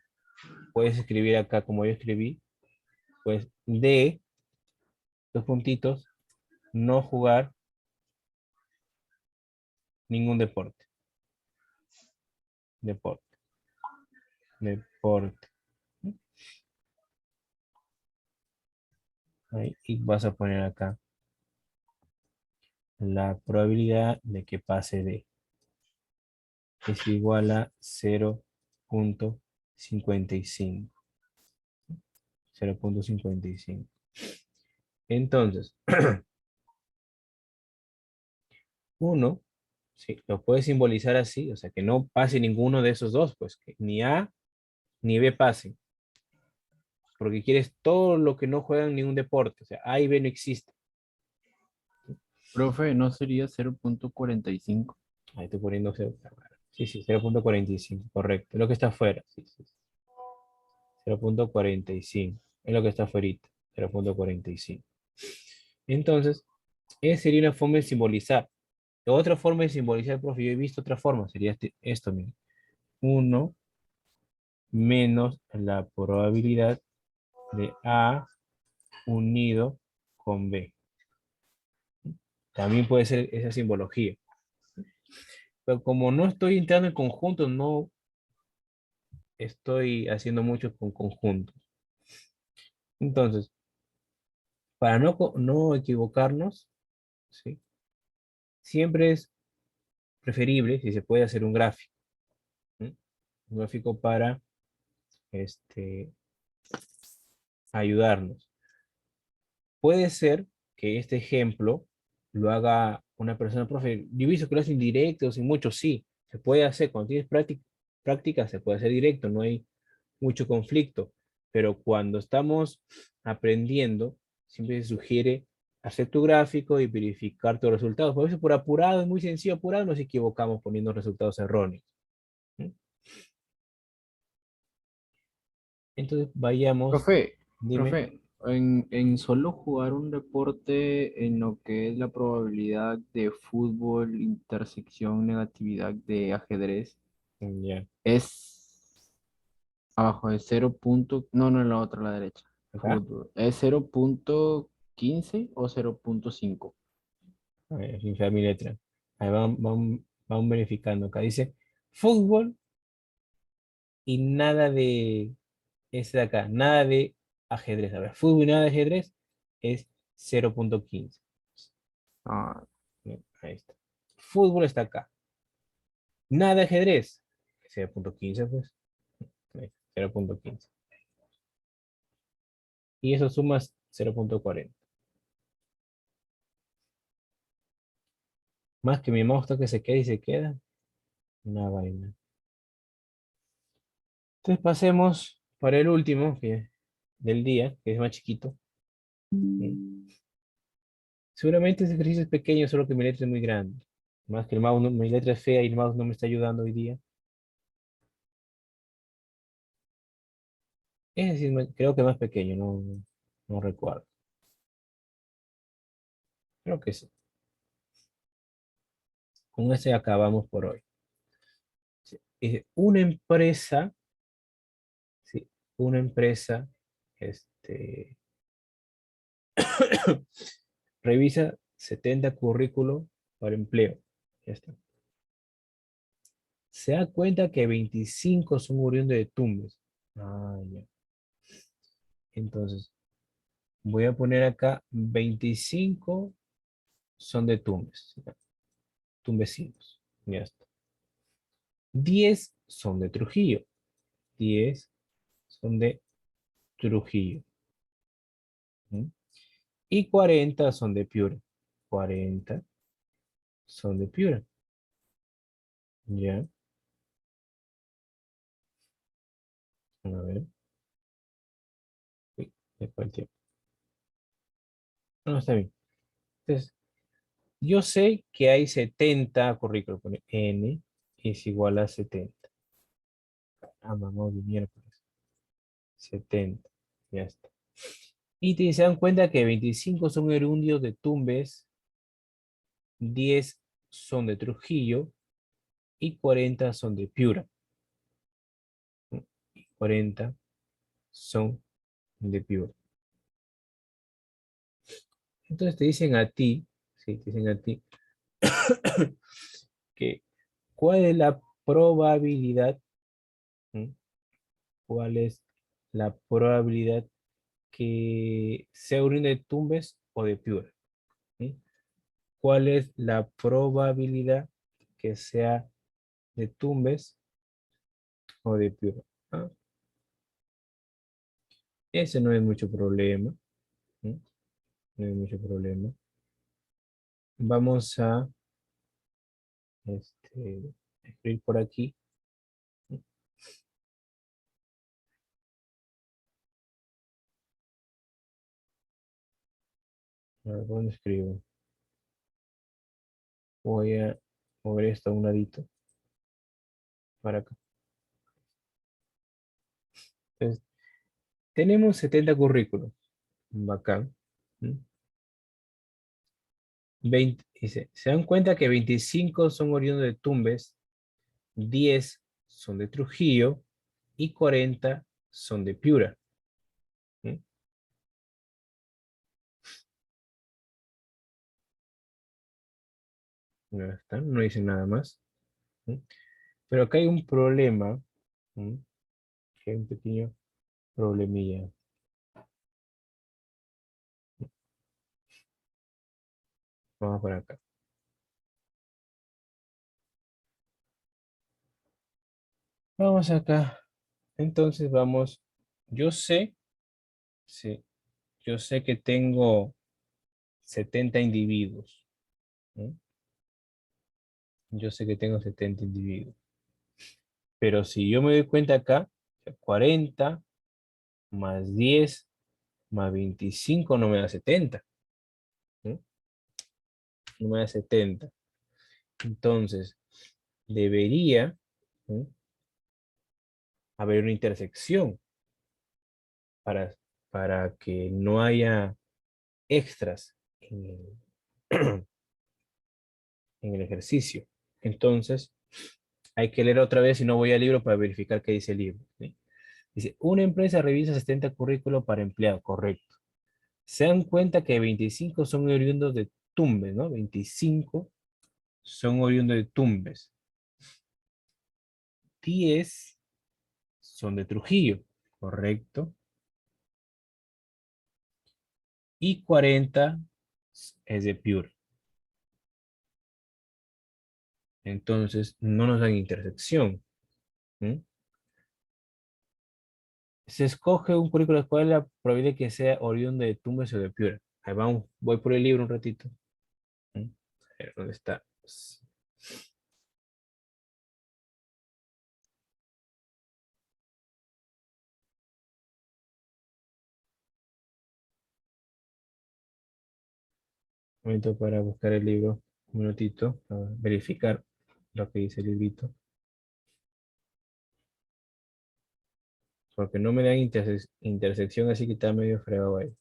puedes escribir acá como yo escribí, pues D, dos puntitos, no jugar ningún deporte. Deporte. Deporte. Ahí, y vas a poner acá la probabilidad de que pase de es igual a 0.55. 0.55. Entonces, uno, sí, lo puede simbolizar así, o sea, que no pase ninguno de esos dos, pues que ni A ni B pasen, porque quieres todo lo que no juegan ningún deporte, o sea, A y B no existen. Profe, ¿no sería 0.45? Ahí estoy poniendo 0. Sí, sí, 0.45, correcto. Es lo que está afuera. Sí, sí, sí. 0.45. Es lo que está afuera. 0.45. Entonces, esa sería una forma de simbolizar. Otra forma de simbolizar, profe, yo he visto otra forma, sería esto, mire. 1 menos la probabilidad de A unido con B. También puede ser esa simbología. Pero como no estoy entrando en conjuntos, no estoy haciendo mucho con conjuntos. Entonces, para no equivocarnos, ¿sí? Siempre es preferible, si se puede, hacer un gráfico. ¿Sí? Un gráfico para ayudarnos. Puede ser que este ejemplo lo haga una persona, profe. Yo he visto que lo hacen directo, sin mucho, sí. Se puede hacer, cuando tienes práctica, se puede hacer directo, no hay mucho conflicto. Pero cuando estamos aprendiendo, siempre se sugiere hacer tu gráfico y verificar tus resultados. Por eso, por apurado, es muy sencillo, apurado, nos equivocamos poniendo resultados erróneos. ¿Mm? Entonces, vayamos, Profe, dime. profe, en solo jugar un deporte en lo que es la probabilidad de fútbol, intersección, negatividad de ajedrez, Ya, es abajo de 0. No, no, la otra, a la derecha. acá. Fútbol. ¿Es 0.15 o 0.5? A ver, sin mi letra. Ahí van verificando. Acá dice fútbol y nada de ese de acá, nada de ajedrez. A ver, fútbol y nada de ajedrez es 0.15. Ah, Bien, ahí está. Fútbol está acá. Nada de ajedrez. 0.15, pues. Ahí está, 0.15. Y eso sumas 0.40. Más que mi mouse que se queda y se queda. Una vaina. Entonces pasemos para el último del día, que es más chiquito. Seguramente ese ejercicio es pequeño, solo que mi letra es muy grande. Más que el mouse, mi letra es fea y el mouse no me está ayudando hoy día. Ese sí creo que es más pequeño, no recuerdo. Creo que sí. Con ese acabamos por hoy. Sí. Una empresa, sí, una empresa, este, revisa 70 currículos para empleo. Ya está. Se da cuenta que 25 son oriundos de Tumbes. Ah, ya. Entonces, voy a poner acá 25 son de Tumbes, tumbesinos. Ya está. 10 son de Trujillo. 10 son de Trujillo. ¿Mm? Y 40 son de Piura. 40 son de Piura. Ya. A ver. Uy, me fue el tiempo. No, está bien. Entonces, yo sé que hay 70 currículos. Pone N es igual a 70. Ah, vamos de miércoles. 70. Ya está. Y se dan cuenta que 25 son gerundios de Tumbes, 10 son de Trujillo y 40 son de Piura. 40 son de Piura. Entonces te dicen a ti, sí, te dicen a ti, que cuál es la probabilidad, ¿Mm? ¿Cuál es la probabilidad que sea oriundo de Tumbes o de Piura. ¿Sí? ¿Cuál es la probabilidad que sea de Tumbes o de Piura? ¿Ah? Ese no es mucho problema. ¿Sí? No hay mucho problema. Vamos a escribir por aquí. A ver, ¿dónde escribo? Voy a mover esto a un ladito. Para acá. Entonces, tenemos 70 currículos. Bacán. ¿Mm? 20, dice, se dan cuenta que 25 son oriundos de Tumbes, 10 son de Trujillo y 40 son de Piura. ¿Mm? No están, no dicen nada más. ¿Mm? Pero acá hay un problema. ¿Mm? Que hay un pequeño problemilla. Vamos por acá. Vamos acá. Entonces vamos. Yo sé, sí, yo sé que tengo 70 individuos. ¿No? Yo sé que tengo 70 individuos. Pero si yo me doy cuenta acá, 40 más 10 más 25 no me da 70. ¿No? No me da 70. Entonces, debería, ¿no?, haber una intersección para, para que no haya extras en el ejercicio. Entonces, hay que leer otra vez y no voy al libro para verificar qué dice el libro. ¿Sí? Dice, una empresa revisa 70 currículos para empleado, correcto. Se dan cuenta que 25 son oriundos de Tumbes, ¿no? 25 son oriundos de Tumbes. 10 son de Trujillo, correcto. Y 40 es de Piura. Entonces, no nos dan intersección. ¿Mm? Se escoge un currículo, ¿cuál es la probabilidad que sea oriundo de Tumbes o de Piura? Ahí vamos, voy por el libro un ratito. ¿Mm? A ver, ¿dónde está? Un momento para buscar el libro. Un minutito para verificar lo que dice el librito. Porque no me dan intersección, así que está medio fregado ahí.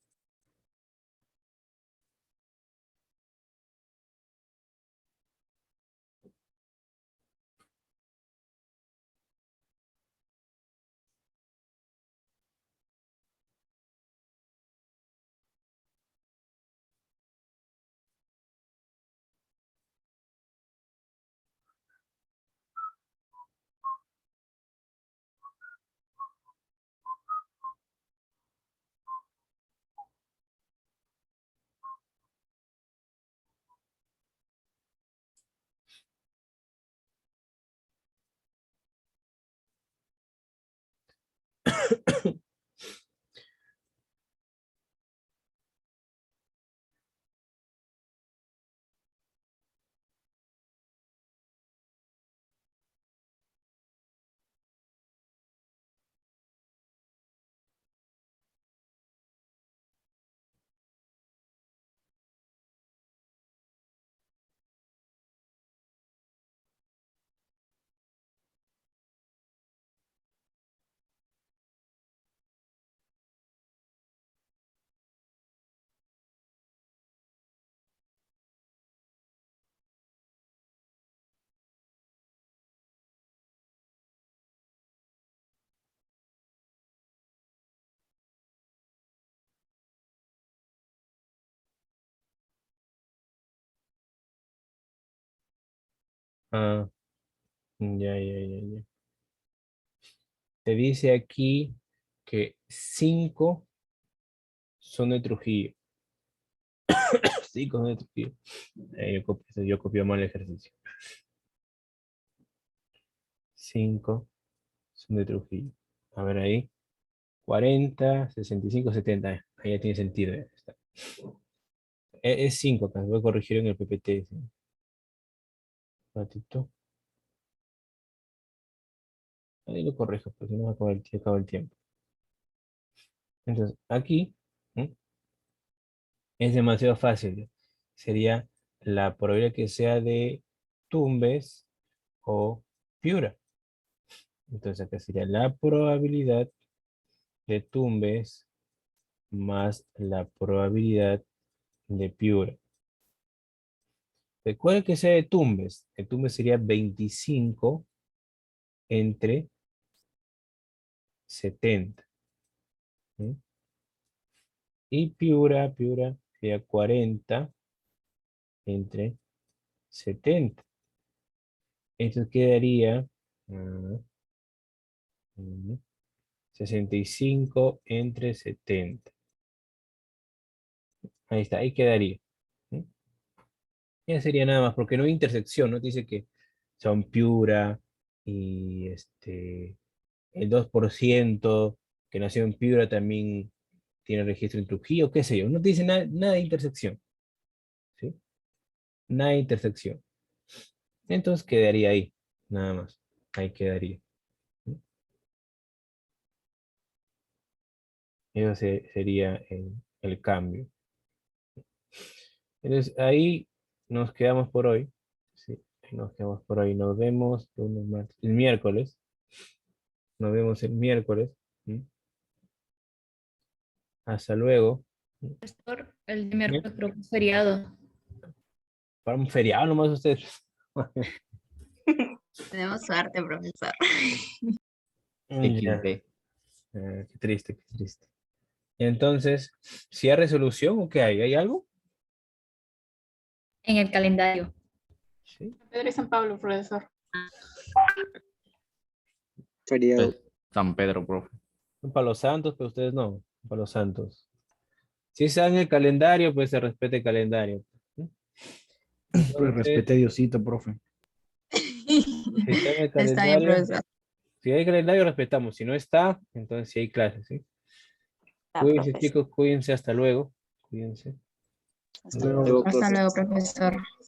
Ah, ya, ya, ya, ya. Te dice aquí que 5 son de Trujillo. 5 son de Trujillo. Yo copio mal el ejercicio. 5 son de Trujillo. A ver ahí. 40, 65, 70. Ahí ya tiene sentido. Ya está. Es 5 acá. Voy a corregir en el PPT. ¿Sí? Un ratito. Ahí lo corrijo, porque si no se acaba el tiempo. Entonces, aquí es demasiado fácil. Sería la probabilidad que sea de Tumbes o Piura. Entonces, acá sería la probabilidad de Tumbes más la probabilidad de Piura. Recuerda que sea de Tumbes. De Tumbes sería 25 entre 70. ¿Sí? Y Piura sería 40 entre 70. Esto quedaría 65 entre 70. Ahí está, ahí quedaría. ¿Sí? Ya sería nada más, porque no hay intersección, ¿no? Dice que son Piura y el 2% que nació en Piura también tiene registro en Trujillo, qué sé yo. No te dice nada de intersección. ¿Sí? Nada de intersección. Entonces quedaría ahí, nada más. Ahí quedaría. ¿Sí? Eso sería el cambio. Entonces ahí nos quedamos por hoy. Sí, ahí nos quedamos por hoy. Nos vemos el miércoles. Nos vemos el miércoles. ¿Sí? Hasta luego. Profesor, el de Bien. miércoles creo que es feriado. Para un feriado nomás ustedes. Tenemos suerte, profesor. Ya. XD. Qué triste, qué triste. Entonces, ¿si hay resolución o qué hay? ¿Hay algo? En el calendario. Sí. Pedro y San Pablo, profesor. Feriado. Pues, San Pedro, profe. Para los santos, pero ustedes no. Para los santos. Si está en el calendario, pues se respete el calendario. ¿Sí? Pues Entonces, respete a Diosito, profe. si está en el Está bien, calendario, profesor. si hay calendario, respetamos. Si no está, entonces sí hay clases. ¿Sí? Está, Cuídense, profesor. chicos, cuídense. Hasta luego. Cuídense. Hasta Luego, luego, profe. profesor.